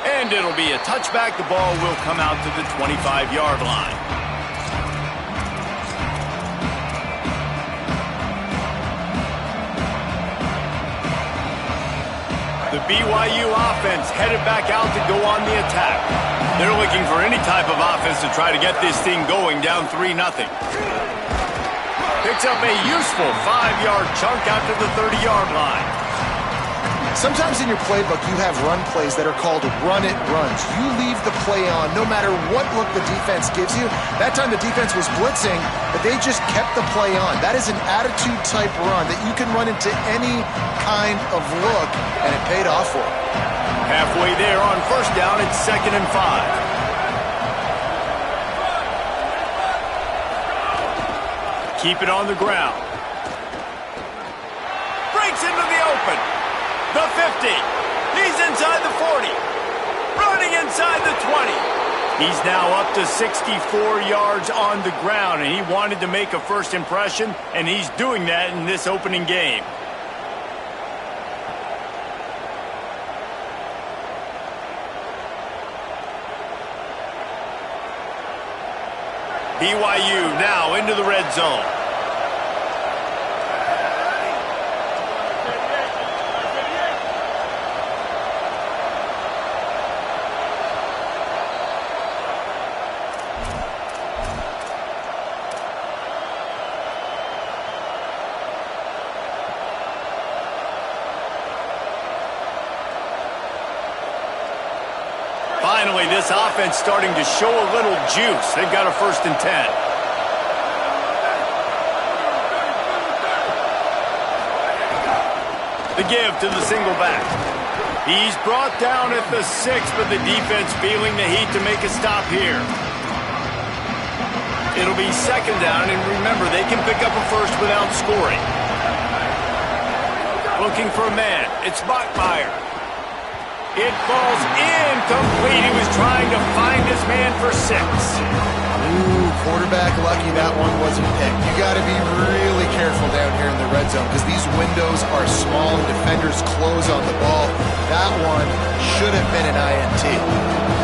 And it'll be a touchback. The ball will come out to the 25-yard line. The BYU offense headed back out to go on the attack. They're looking for any type of offense to try to get this thing going, down 3-0. Picks up a useful 5-yard chunk out to the 30-yard line. Sometimes in your playbook, you have run plays that are called run-it runs. You leave the play on no matter what look the defense gives you. That time the defense was blitzing, but they just kept the play on. That is an attitude-type run that you can run into any kind of look, and it paid off for them. Halfway there on first down, it's 2nd and 5. keep it on the ground. Breaks into the open. The 50. He's inside the 40. Running inside the 20. He's now up to 64 yards on the ground, and he wanted to make a first impression, and he's doing that in this opening game. BYU now into the red zone. Finally, this offense starting to show a little juice. They've got a 1st and 10. The give to the single back. He's brought down at the 6, but the defense feeling the heat to make a stop here. It'll be 2nd down, and remember, they can pick up a first without scoring. Looking for a man. It's Bachmeier. It falls incomplete. He was trying to find his man for 6. Ooh, quarterback lucky that one wasn't picked. You got to be really careful down here in the red zone because these windows are small and defenders close on the ball. That one should have been an INT.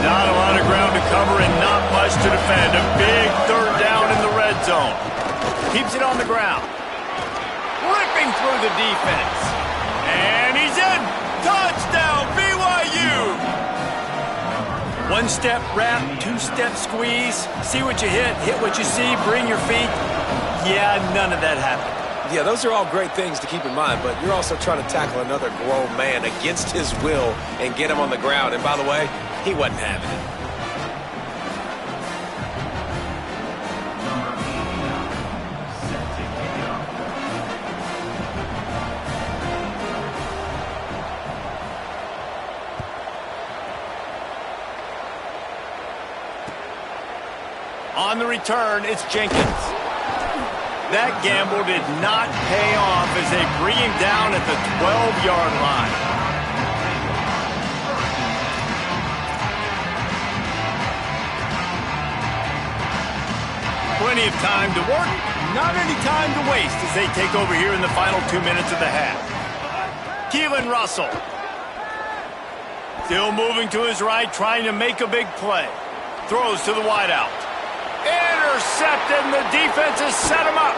Not a lot of ground to cover and not much to defend. A big 3rd down in the red zone. Keeps it on the ground. Ripping through the defense. And he's in. Touchdown, BYU! 1-step wrap, 2-step squeeze. See what you hit what you see, bring your feet. Yeah, none of that happened. Yeah, those are all great things to keep in mind, but you're also trying to tackle another grown man against his will and get him on the ground. And by the way, he wasn't having it. On the return, it's Jenkins. That gamble did not pay off as they bring him down at the 12-yard line. Plenty of time to work, not any time to waste as they take over here in the final 2 minutes of the half. Keelan Russell. Still moving to his right, trying to make a big play. Throws to the wideout. Intercepted, and the defense has set him up.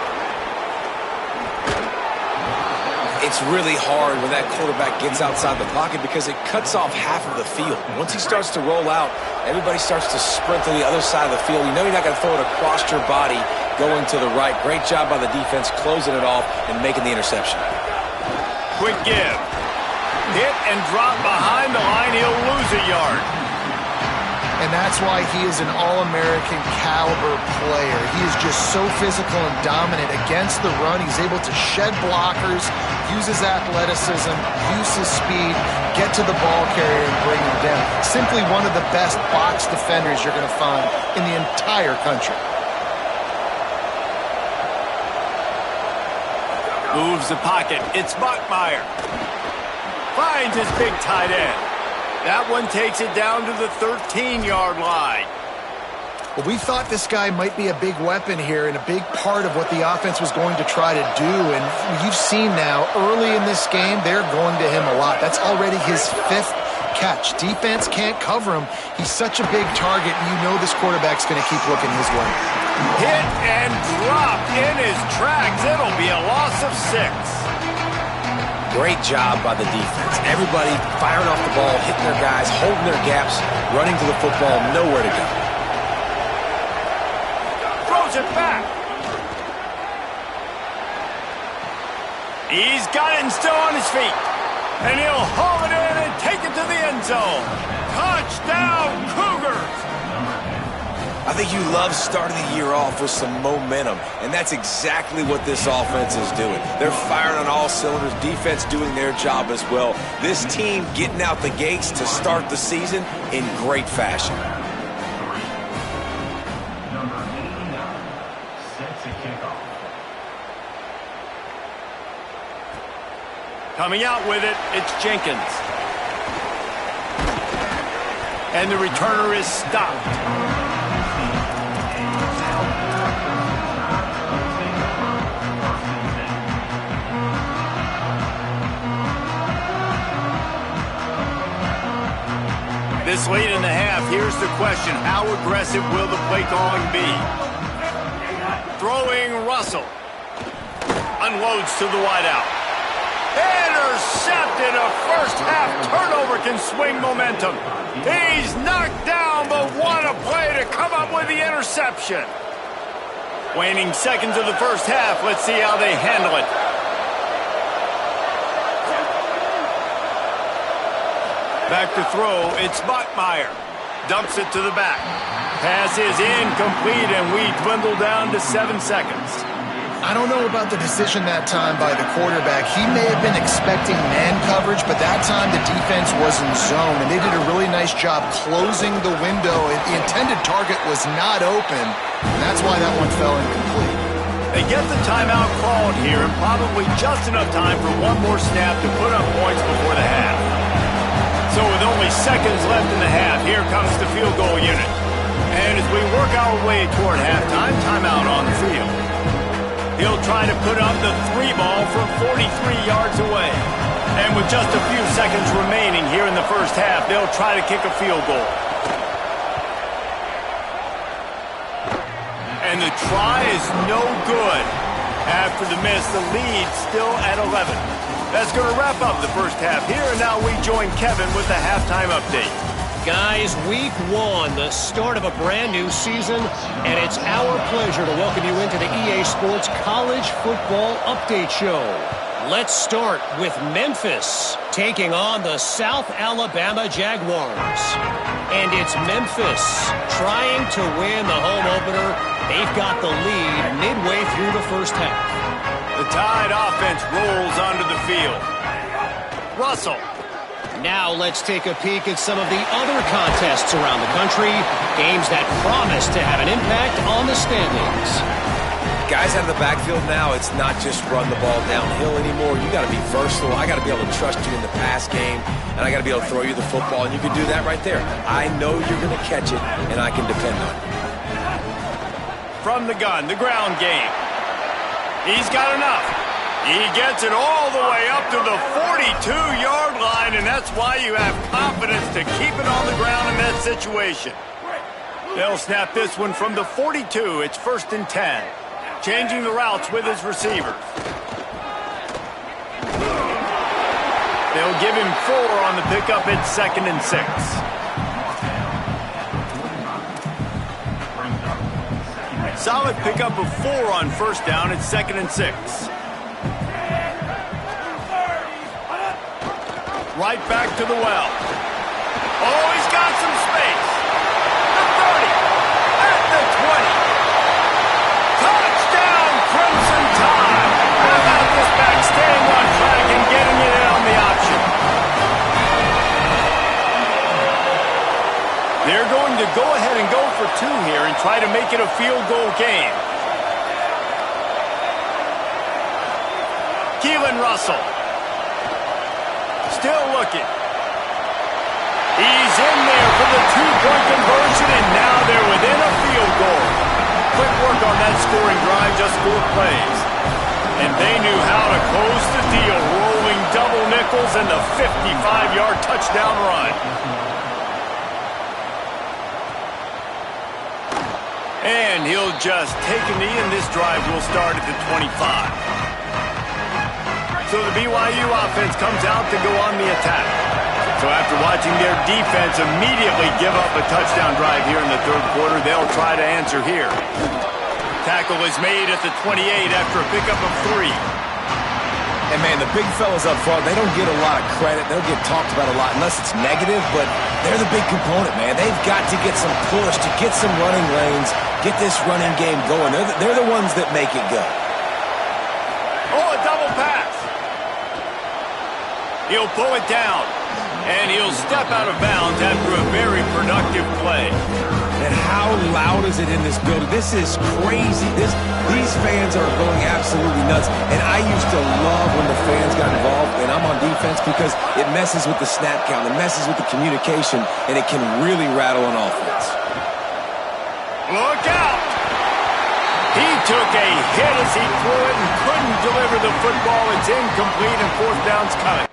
It's really hard when that quarterback gets outside the pocket because it cuts off half of the field. Once he starts to roll out, everybody starts to sprint to the other side of the field. You know you're not going to throw it across your body going to the right. Great job by the defense closing it off and making the interception. Quick give. Hit and drop behind the line. He'll lose a yard. And that's why he is an All-American caliber player. He is just so physical and dominant against the run. He's able to shed blockers, use his athleticism, use his speed, get to the ball carrier and bring him down. Simply one of the best box defenders you're going to find in the entire country. Moves the pocket. It's Bachmeier. Finds his big tight end. That one takes it down to the 13-yard line. Well, we thought this guy might be a big weapon here and a big part of what the offense was going to try to do. And you've seen now, early in this game, they're going to him a lot. That's already his 5th catch. Defense can't cover him. He's such a big target, and you know this quarterback's going to keep looking his way. Hit and drop in his tracks. It'll be a loss of 6. Great job by the defense. Everybody firing off the ball, hitting their guys, holding their gaps, running to the football, nowhere to go. Throws it back. He's got it and still on his feet. And he'll haul it in and take it to the end zone. Touchdown, Cougars! I think you love starting the year off with some momentum, and that's exactly what this offense is doing. They're firing on all cylinders, defense doing their job as well. This team getting out the gates to start the season in great fashion. Number 89, set to kick off. Coming out with it, it's Jenkins. And the returner is stopped. This late in the half, here's the question. How aggressive will the play calling be? Throwing Russell. Unloads to the wideout. Intercepted. A first half turnover can swing momentum. He's knocked down, but what a play to come up with the interception. Waning seconds of the first half. Let's see how they handle it. Back to throw, it's Bachmeier. Dumps it to the back. Pass is incomplete, and we dwindle down to 7 seconds. I don't know about the decision that time by the quarterback. He may have been expecting man coverage, but that time the defense was in zone, and they did a really nice job closing the window. The intended target was not open, and that's why that one fell incomplete. They get the timeout called here, and probably just enough time for one more snap to put up points before the half. So with only seconds left in the half, here comes the field goal unit. And as we work our way toward halftime, timeout on the field. He'll try to put up the 3 ball from 43 yards away. And with just a few seconds remaining here in the first half, they'll try to kick a field goal. And the try is no good. After the miss, the lead still at 11. That's going to wrap up the first half here, and now we join Kevin with the halftime update. Guys, week 1, the start of a brand new season, and it's our pleasure to welcome you into the EA Sports College Football Update Show. Let's start with Memphis taking on the South Alabama Jaguars. And it's Memphis trying to win the home opener. They've got the lead midway through the first half. The Tide offense rolls onto the field. Russell. Now let's take a peek at some of the other contests around the country. Games that promise to have an impact on the standings. Guys out of the backfield now, it's not just run the ball downhill anymore. You got to be versatile. I got to be able to trust you in the pass game, and I got to be able to throw you the football, and you can do that right there. I know you're going to catch it, and I can depend on it. From the gun, the ground game. He's got enough. He gets it all the way up to the 42-yard line, and that's why you have confidence to keep it on the ground in that situation. They'll snap this one from the 42. It's 1st and 10. Changing the routes with his receivers. They'll give him 4 on the pickup. It's 2nd and 6. Solid pickup of 4 on 1st down. It's 2nd and 6. Right back to the well. Oh, he's got some space. The 30. At the 20. Touchdown, Crimson Tide. How about this back staying on track and getting it in on the option? They're going to go ahead and go for 2 here and try to make it a field goal game. Keelan Russell. Still looking. He's in there for the 2-point conversion, and now they're within a field goal. Quick work on that scoring drive, just 4 plays. And they knew how to close the deal, rolling double nickels and the 55-yard touchdown run. And he'll just take a knee, and this drive will start at the 25. So the BYU offense comes out to go on the attack. So after watching their defense immediately give up a touchdown drive here in the 3rd quarter, they'll try to answer here. Tackle is made at the 28 after a pickup of 3. And, man, the big fellas up front, they don't get a lot of credit. They'll get talked about a lot unless it's negative, but they're the big component, man. They've got to get some push, to get some running lanes, get this running game going. They're the ones that make it go. Oh, a double pass. He'll pull it down. And he'll step out of bounds after a very productive play. And how loud is it in this building? This is crazy. These fans are going absolutely nuts. And I used to love when the fans got involved, and I'm on defense because it messes with the snap count, it messes with the communication, and it can really rattle an offense. Look out! He took a hit as he threw it and couldn't deliver the football. It's incomplete and fourth down's coming.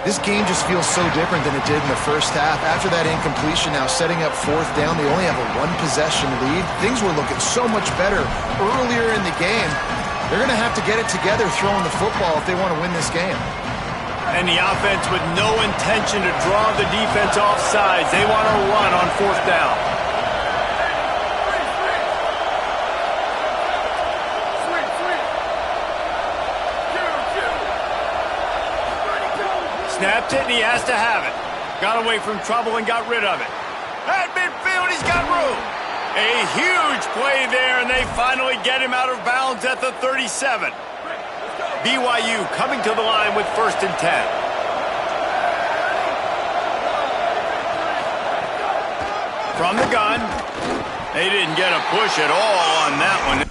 This game just feels so different than it did in the first half. After that incompletion, now setting up fourth down, they only have a one-possession lead. Things were looking so much better earlier in the game. They're going to have to get it together throwing the football if they want to win this game. And the offense with no intention to draw the defense off sides. They want to run on fourth down. Snapped it, and he has to have it. Got away from trouble and got rid of it. At midfield, he's got room. A huge play there, and they finally get him out of bounds at the 37. BYU coming to the line with 1st and 10. From the gun. They didn't get a push at all on that one.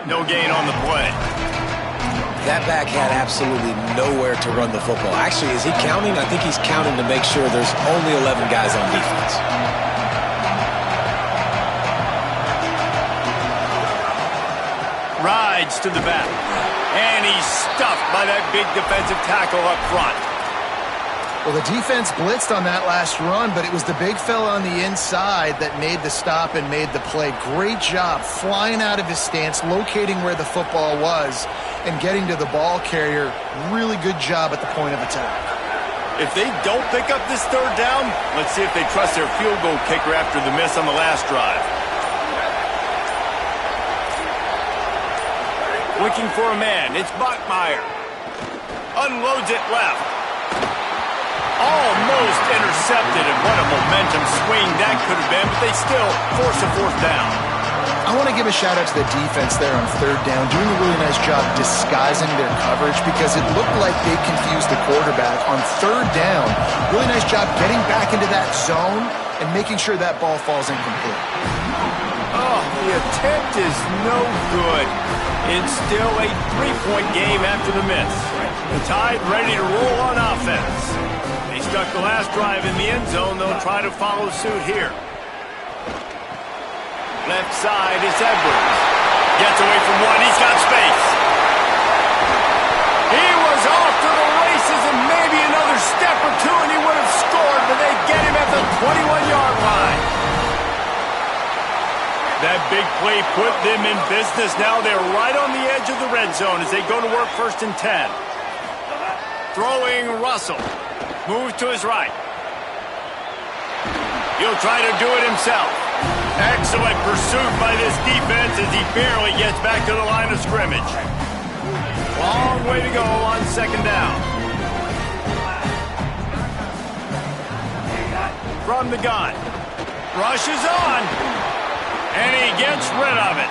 No gain on the play. That back had absolutely nowhere to run the football. Actually, is he counting? I think he's counting to make sure there's only 11 guys on defense. Rides to the back. And he's stuffed by that big defensive tackle up front. Well, the defense blitzed on that last run, but it was the big fella on the inside that made the stop and made the play. Great job flying out of his stance, locating where the football was, and getting to the ball carrier. Really good job at the point of attack. If they don't pick up this third down, let's see if they trust their field goal kicker after the miss on the last drive. Looking for a man. It's Bachmeier. Unloads it left. Almost intercepted, and what a momentum swing that could have been, but they still force a fourth down. I want to give a shout-out to the defense there on third down, doing a really nice job disguising their coverage because it looked like they confused the quarterback on third down. Really nice job getting back into that zone and making sure that ball falls incomplete. Oh, the attempt is no good. It's still a 3-point game after the miss. The Tide ready to roll on offense. They stuck the last drive in the end zone. They'll try to follow suit here. Left side is Edwards. Gets away from one. He's got space. He was off to the races and maybe another step or two and he would have scored, but they get him at the 21-yard line. That big play put them in business. Now they're right on the edge of the red zone as they go to work 1st and 10. Throwing Russell. Moves to his right. He'll try to do it himself. Excellent pursuit by this defense as he barely gets back to the line of scrimmage. Long way to go on 2nd down. From the gun. Rushes on. And he gets rid of it.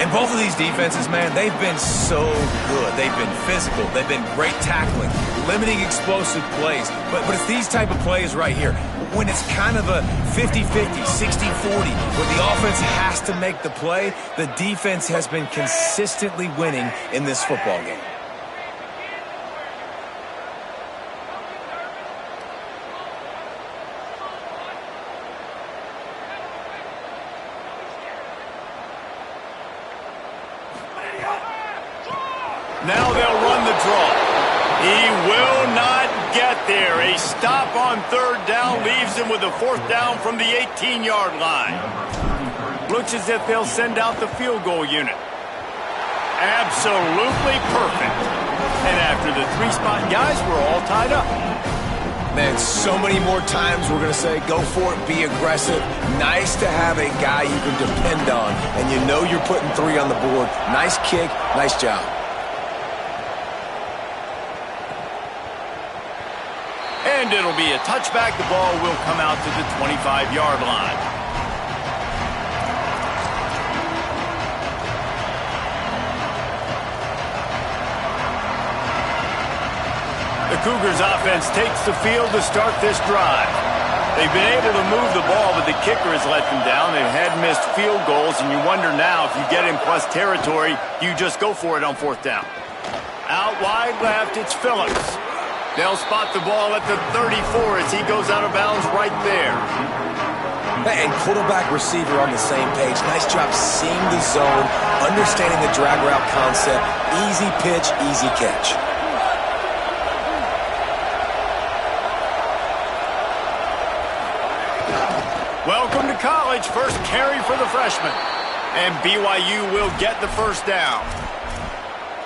And both of these defenses, man, they've been so good. They've been physical. They've been great tackling, limiting explosive plays. But it's these type of plays right here. When it's kind of a 50-50, 60-40, where the offense has to make the play, the defense has been consistently winning in this football game. Now they'll run the draw. He will not get there. A stop on third down leaves him with a fourth down from the 18-yard line. Looks as if they'll send out the field goal unit. Absolutely perfect. And after the three-spot guys, we're all tied up. Man, so many more times we're going to say, go for it, be aggressive. Nice to have a guy you can depend on, and you know you're putting 3 on the board. Nice kick, nice job. And it'll be a touchback. The ball will come out to the 25-yard line. The Cougars offense takes the field to start this drive. They've been able to move the ball, but the kicker has let them down. They've had missed field goals, and you wonder now if you get in plus territory, you just go for it on fourth down. Out wide left, it's Phillips. They'll spot the ball at the 34 as he goes out of bounds right there. And quarterback receiver on the same page. Nice job seeing the zone, understanding the drag route concept. Easy pitch, easy catch. Welcome to college. First carry for the freshman. And BYU will get the first down.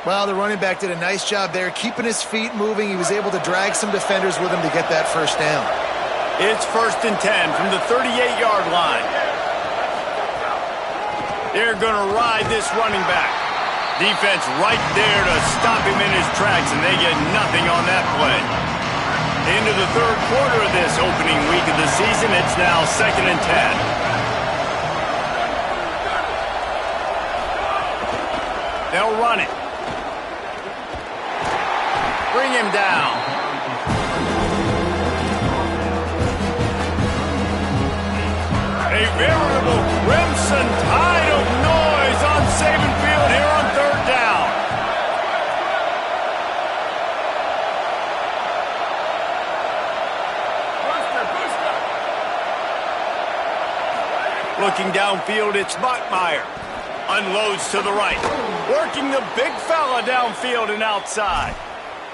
Well, the running back did a nice job there, keeping his feet moving. He was able to drag some defenders with him to get that first down. It's 1st and 10 from the 38-yard line. They're going to ride this running back. Defense right there to stop him in his tracks, and they get nothing on that play. Into the third quarter of this opening week of the season, it's now 2nd and 10. They'll run it. Bring him down. A veritable crimson tide of noise on Saban Field here on third down. Looking downfield, it's Bachmeier. Unloads to the right. Working the big fella downfield and outside.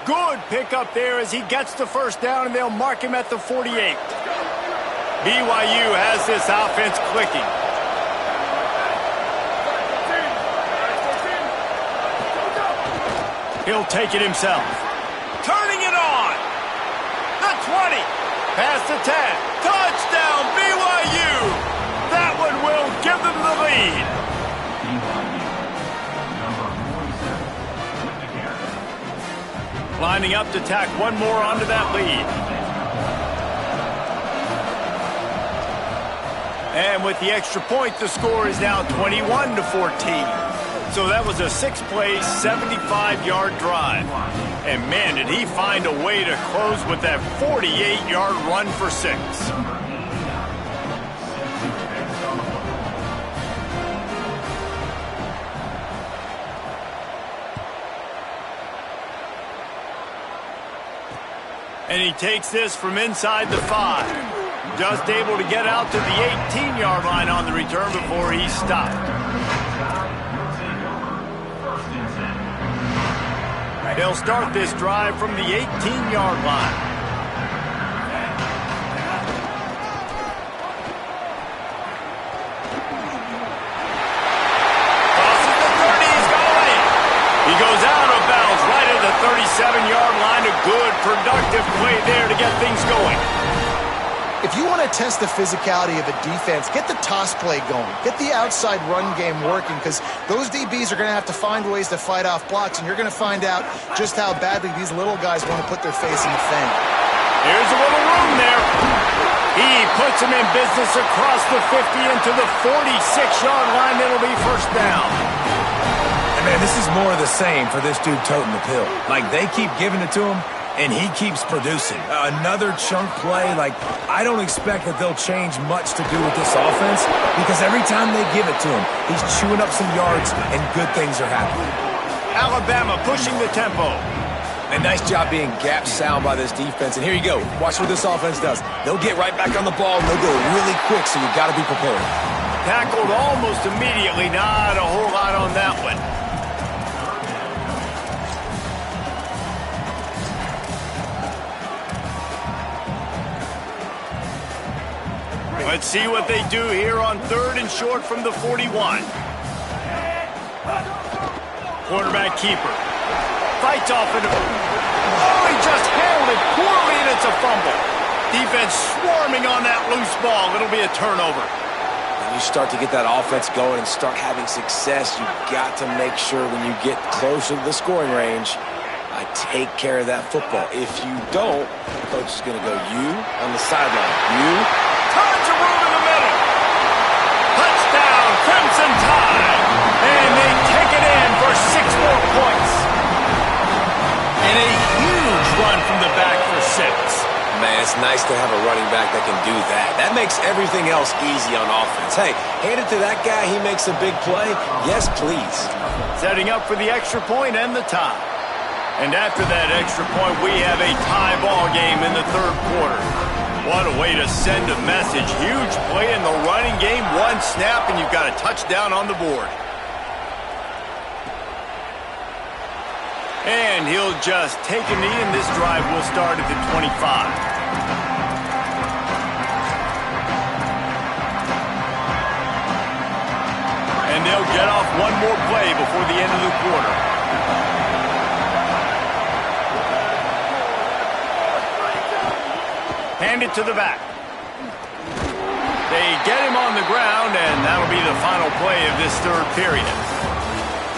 Good pickup there as he gets the first down, and they'll mark him at the 48. BYU has this offense clicking. He'll take it himself. Turning it on. The 20. Past the 10. Touchdown, BYU. That one will give them the lead. Lining up to tack one more onto that lead. And with the extra point, the score is now 21-14. So that was a 6-play, 75-yard drive. And man, did he find a way to close with that 48-yard run for 6. And he takes this from inside the 5. Just able to get out to the 18-yard line on the return before he stopped. They'll start this drive from the 18-yard line. Crosses the 30, he's going in. He goes out of bounds right at the 37-yard line. A good, productive play there to get things going. If you want to test the physicality of a defense, get the toss play going. Get the outside run game working, because those DBs are going to have to find ways to fight off blocks, and you're going to find out just how badly these little guys want to put their face in the thing. Here's a little room there. He puts him in business across the 50 into the 46-yard line. It'll be first down. And man, this is more of the same for this dude toting the pill. Like, they keep giving it to him, and he keeps producing. Another chunk play. Like, I don't expect that they'll change much to do with this offense, because every time they give it to him, he's chewing up some yards, and good things are happening. Alabama pushing the tempo. And nice job being gap sound by this defense. And here you go. Watch what this offense does. They'll get right back on the ball, and they'll go really quick, so you got to be prepared. Tackled almost immediately. Not a whole lot on that one. Let's see what they do here on 3rd and short from the 41. Quarterback keeper. Fights off into... Oh, he just handled it poorly, and it's a fumble. Defense swarming on that loose ball. It'll be a turnover. When you start to get that offense going and start having success, you've got to make sure when you get closer to the scoring range, I take care of that football. If you don't, the coach is going to go, you on the sideline. You. Tons of room in the middle. Touchdown, Crimson Tide. And they take it in for 6 more points. And a huge run from the back for 6. Man, it's nice to have a running back that can do that. That makes everything else easy on offense. Hey, hand it to that guy. He makes a big play. Yes, please. Setting up for the extra point and the tie. And after that extra point, we have a tie ball game in the 3rd quarter. What a way to send a message. Huge play in the running game. 1 snap, and you've got a touchdown on the board. And he'll just take a knee, and this drive will start at the 25. And they'll get off 1 more play before the end of the quarter. Hand it to the back. They get him on the ground, and that'll be the final play of this 3rd period.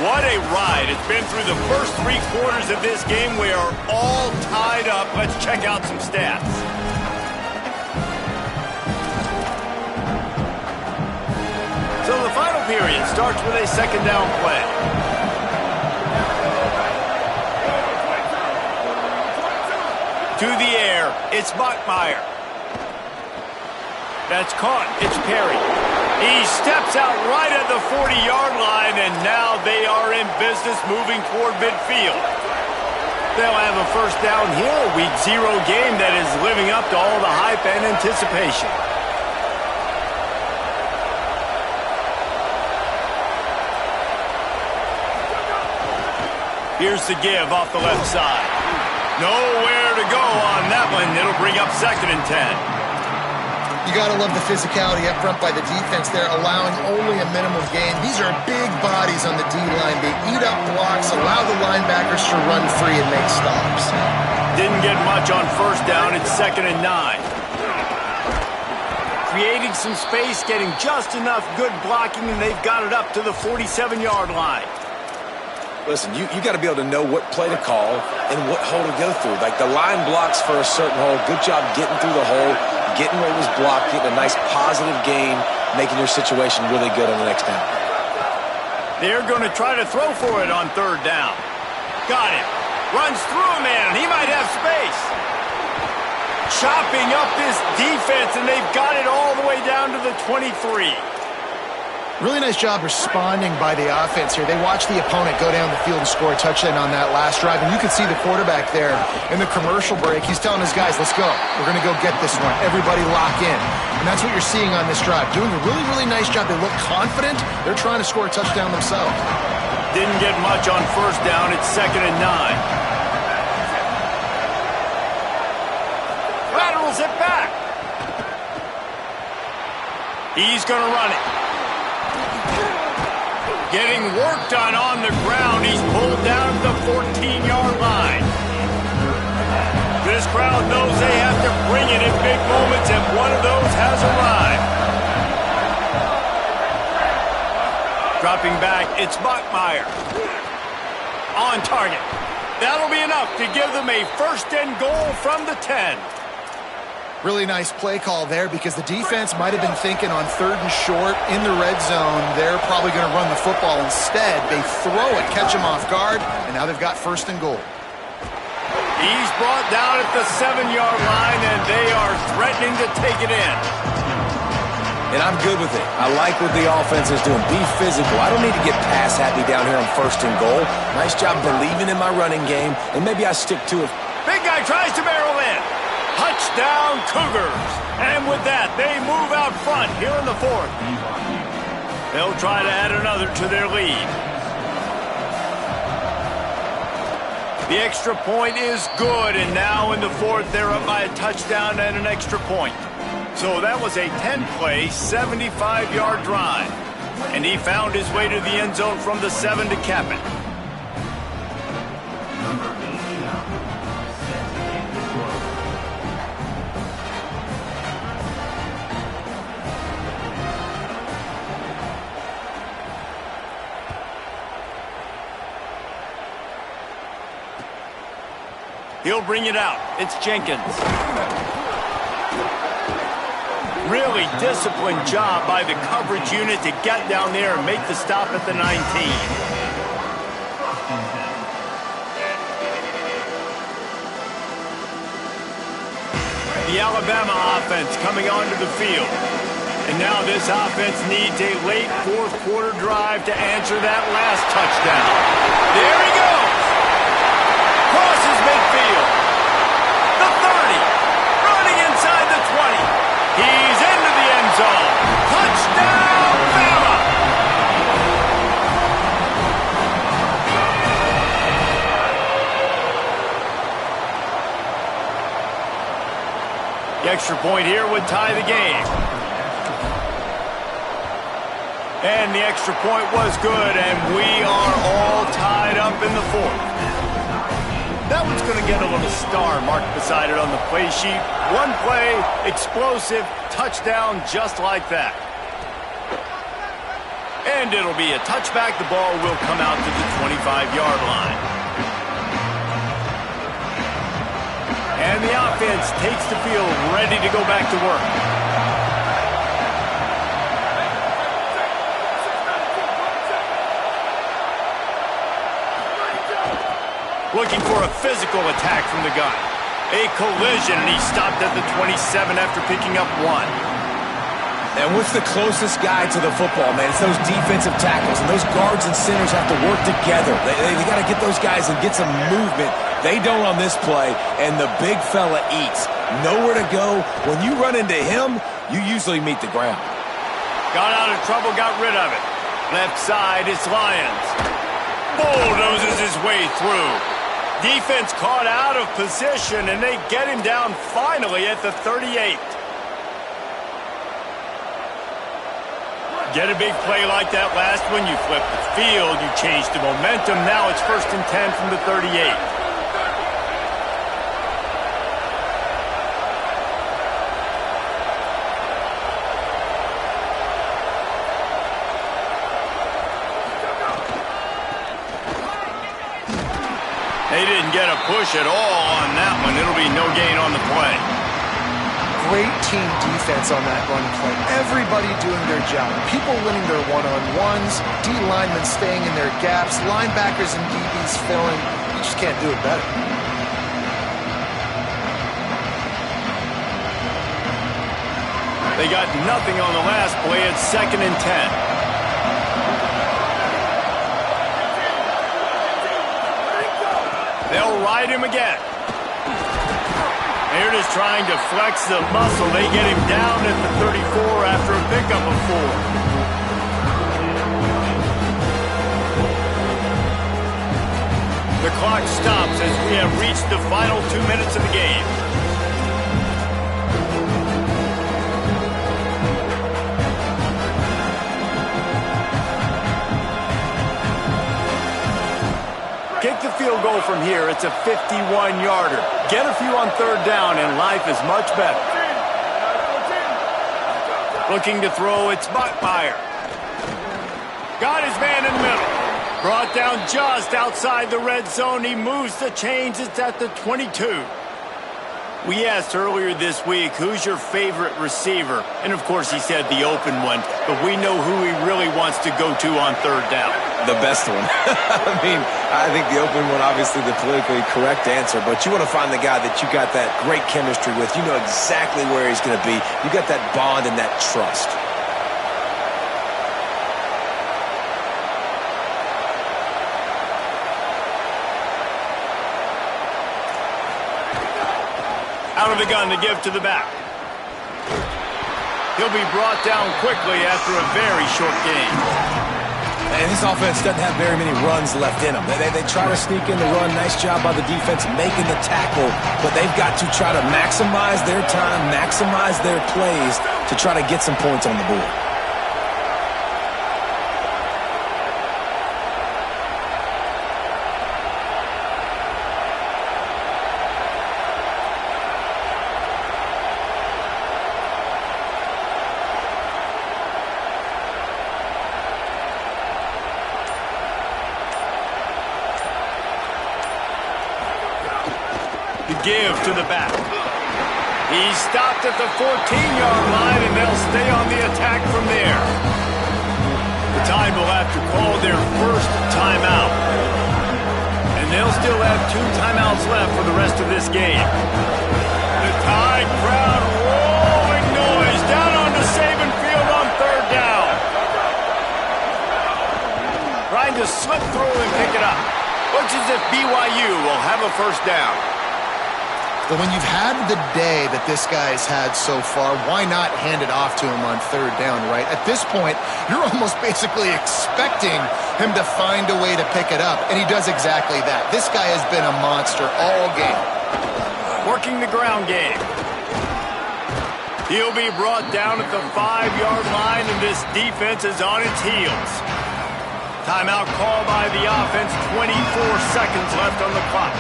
What a ride. It's been through the first 3 quarters of this game. We are all tied up. Let's check out some stats. So the final period starts with a 2nd down play. To the air, it's Bachmeier. That's caught. It's Perry. He steps out right at the 40-yard line, and now they are in business moving toward midfield. They'll have a 1st down here, a Week 0 game that is living up to all the hype and anticipation. Here's the give off the left side. Nowhere to go on that one. It'll bring up 2nd and 10. You got to love the physicality up front by the defense there, allowing only a minimum gain. These are big bodies on the D-line. They eat up blocks, allow the linebackers to run free and make stops. Didn't get much on 1st down. It's 2nd and 9. Creating some space, getting just enough good blocking, and they've got it up to the 47-yard line. Listen, you got to be able to know what play to call and what hole to go through. Like the line blocks for a certain hole. Good job getting through the hole, getting what was blocked, getting a nice positive gain, making your situation really good on the next down. They're going to try to throw for it on 3rd down. Got him. Runs through a man. He might have space. Chopping up this defense, and they've got it all the way down to the 23. Really nice job responding by the offense here. They watched the opponent go down the field and score a touchdown on that last drive, and you could see the quarterback there in the commercial break. He's telling his guys, let's go. We're going to go get this one. Everybody lock in. And that's what you're seeing on this drive. Doing a really, really nice job. They look confident. They're trying to score a touchdown themselves. Didn't get much on 1st down. It's 2nd and 9. Laterals it back. He's going to run it. Getting work done on the ground. He's pulled down to the 14-yard line. This crowd knows they have to bring it in big moments, and one of those has arrived. Dropping back, it's Bachmeier. On target. That'll be enough to give them a 1st and goal from the 10. Really nice play call there because the defense might have been thinking on 3rd and short in the red zone. They're probably going to run the football. Instead, they throw it, catch him off guard, and now they've got 1st and goal. He's brought down at the 7-yard line, and they are threatening to take it in. And I'm good with it. I like what the offense is doing. Be physical. I don't need to get pass happy down here on 1st and goal. Nice job believing in my running game, and maybe I stick to it. Big guy tries to barrel in. Touchdown, Cougars. And with that, they move out front here in the 4th. They'll try to add another to their lead. The extra point is good, and now in the 4th, they're up by a touchdown and an extra point. So that was a 10-play, 75-yard drive. And he found his way to the end zone from the 7 to cap it. He'll bring it out. It's Jenkins. Really disciplined job by the coverage unit to get down there and make the stop at the 19. The Alabama offense coming onto the field. And now this offense needs a late fourth quarter drive to answer that last touchdown. There he goes. Crosses midfield. The 30. Running inside the 20. He's into the end zone. Touchdown, Bama! The extra point here would tie the game. And the extra point was good, and we are all tied up in the fourth. That one's going to get a little star marked beside it on the play sheet. One play, explosive, touchdown just like that. And it'll be a touchback. The ball will come out to the 25-yard line. And the offense takes the field, ready to go back to work. Looking for a physical attack from the guy. A collision, and he stopped at the 27 after picking up one. And what's the closest guy to the football, man? It's those defensive tackles, and those guards and centers have to work together. They got to get those guys and get some movement. They don't on this play, and the big fella eats. Nowhere to go. When you run into him, you usually meet the ground. Got out of trouble, got rid of it. Left side, it's Lyons. Bulldozes his way through. Defense caught out of position, and they get him down finally at the 38. Get a big play like that last one, you flip the field, you change the momentum. Now it's 1st and 10 from the 38. They didn't get a push at all on that one. It'll be no gain on the play. Great team defense on that run play. Everybody doing their job. People winning their one-on-ones, D linemen staying in their gaps, linebackers and DBs filling. You just can't do it better. They got nothing on the last play. It's 2nd and 10. They'll ride him again. They're just trying to flex the muscle. They get him down at the 34 after a pickup of 4. The clock stops as we have reached the final 2 minutes of the game. Kick the field goal from here. It's a 51-yarder. Get a few on 3rd down, and life is much better. Looking to throw, it's Buckmeyer. Got his man in the middle. Brought down just outside the red zone. He moves the chains. It's at the 22. We asked earlier this week, who's your favorite receiver? And, of course, he said the open one. But we know who he really wants to go to on 3rd down. The best one. I mean, I think the open one, obviously the politically correct answer, but you want to find the guy that you got that great chemistry with. You know exactly where he's going to be. You got that bond and that trust. Out of the gun to give to the back. He'll be brought down quickly after a very short game. And this offense doesn't have very many runs left in them. They try to sneak in the run. Nice job by the defense making the tackle. But they've got to try to maximize their time, maximize their plays to try to get some points on the board. Give to the back. He's stopped at the 14-yard line, and they'll stay on the attack from there. The Tide will have to call their first timeout. And they'll still have 2 timeouts left for the rest of this game. The Tide crowd rolling noise down onto Saban Field on 3rd down. Trying to slip through and pick it up. Looks as if BYU will have a first down. But when you've had the day that this guy's had so far, why not hand it off to him on 3rd down, right? At this point, you're almost basically expecting him to find a way to pick it up, and he does exactly that. This guy has been a monster all game. Working the ground game. He'll be brought down at the 5-yard line, and this defense is on its heels. Timeout call by the offense, 24 seconds left on the clock.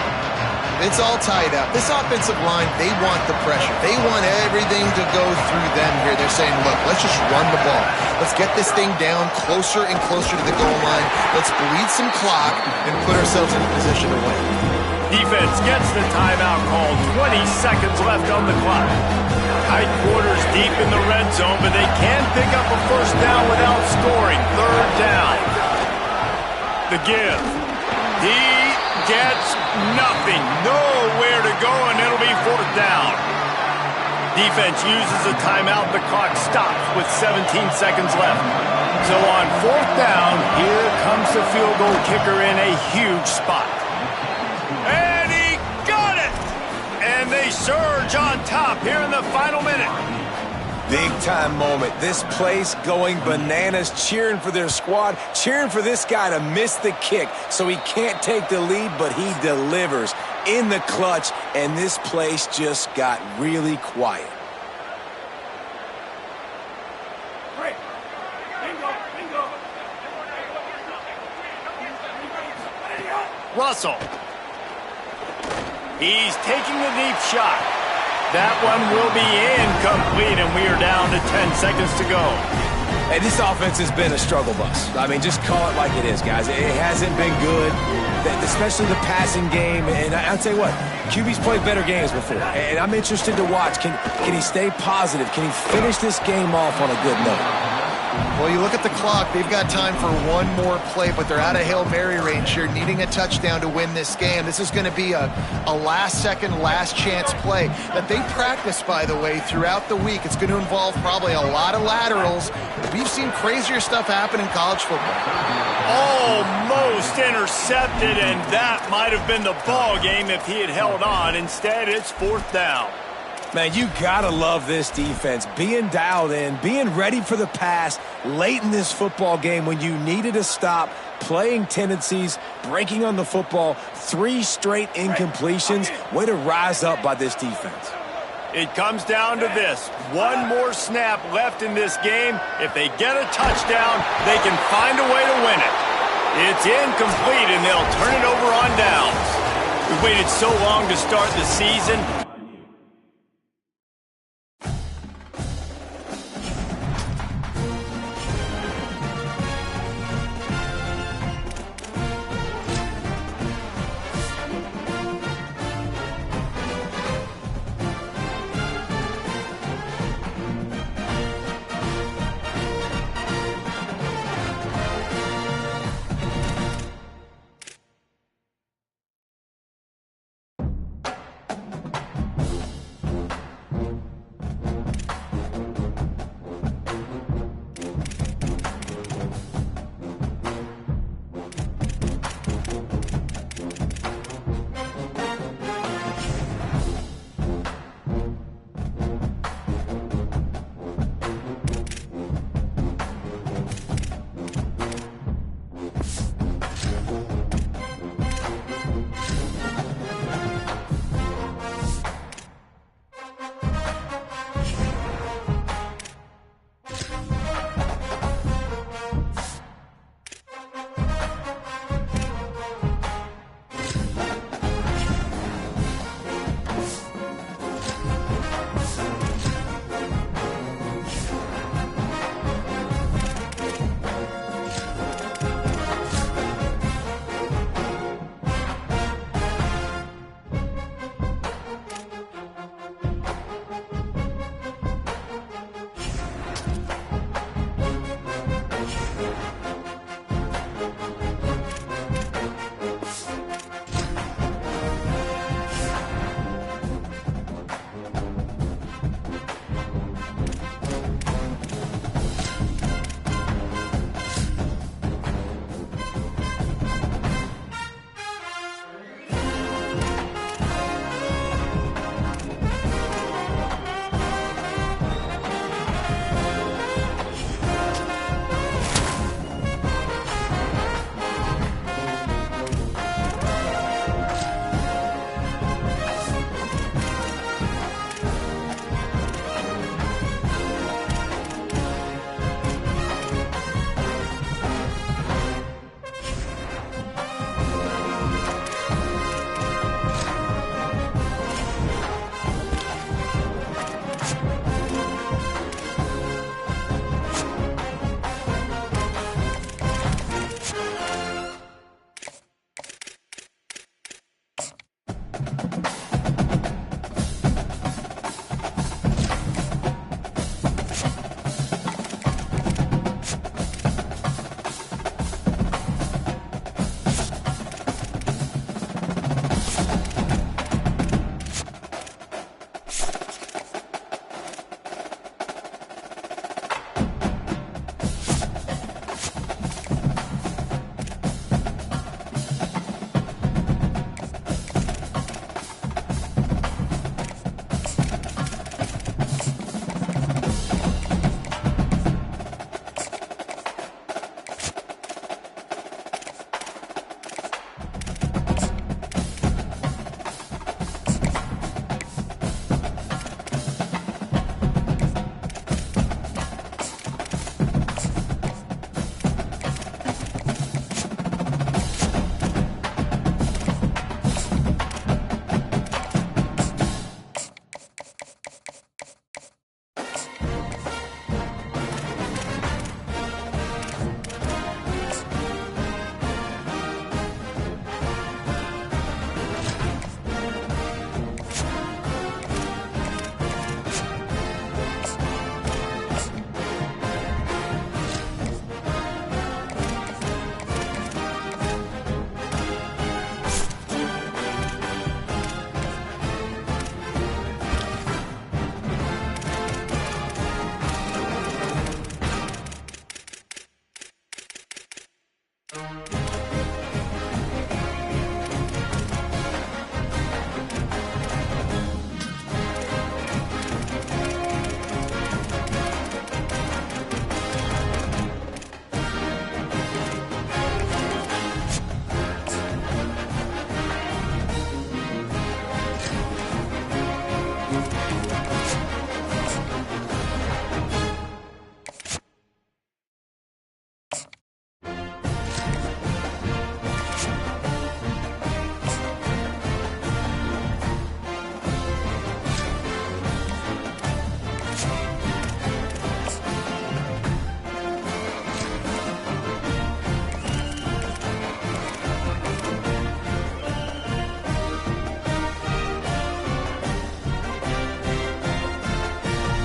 It's all tied up. This offensive line, they want the pressure. They want everything to go through them here. They're saying, look, let's just run the ball. Let's get this thing down closer and closer to the goal line. Let's bleed some clock and put ourselves in a position to win. Defense gets the timeout call. 20 seconds left on the clock. Tight quarters deep in the red zone, but they can pick up a first down without scoring. 3rd down. The give. He gets nothing. Nowhere to go, and it'll be 4th down. Defense uses a timeout. The clock stops with 17 seconds left. So on 4th down, here comes the field goal kicker in a huge spot. And he got it! And they surge on top here in the final minute. Big-time moment. This place going bananas, cheering for their squad, cheering for this guy to miss the kick so he can't take the lead, but he delivers in the clutch, and this place just got really quiet. Russell. He's taking the deep shot. That one will be incomplete, and we are down to 10 seconds to go. Hey, this offense has been a struggle bus. I mean, just call it like it is, guys. It hasn't been good, especially the passing game. And I'll tell you what, QB's played better games before, and I'm interested to watch. Can he stay positive? Can he finish this game off on a good note? Well, you look at the clock. They've got time for one more play, but they're out of Hail Mary range here, needing a touchdown to win this game. This is going to be a last-second, last-chance play that they practice, by the way, throughout the week. It's going to involve probably a lot of laterals. We've seen crazier stuff happen in college football. Almost intercepted, and that might have been the ball game if he had held on. Instead, it's 4th down. Man, you gotta love this defense. Being dialed in, being ready for the pass late in this football game when you needed a stop, playing tendencies, breaking on the football, 3 straight incompletions. Way to rise up by this defense. It comes down to this. One more snap left in this game. If they get a touchdown, they can find a way to win it. It's incomplete, and they'll turn it over on downs. We waited so long to start the season.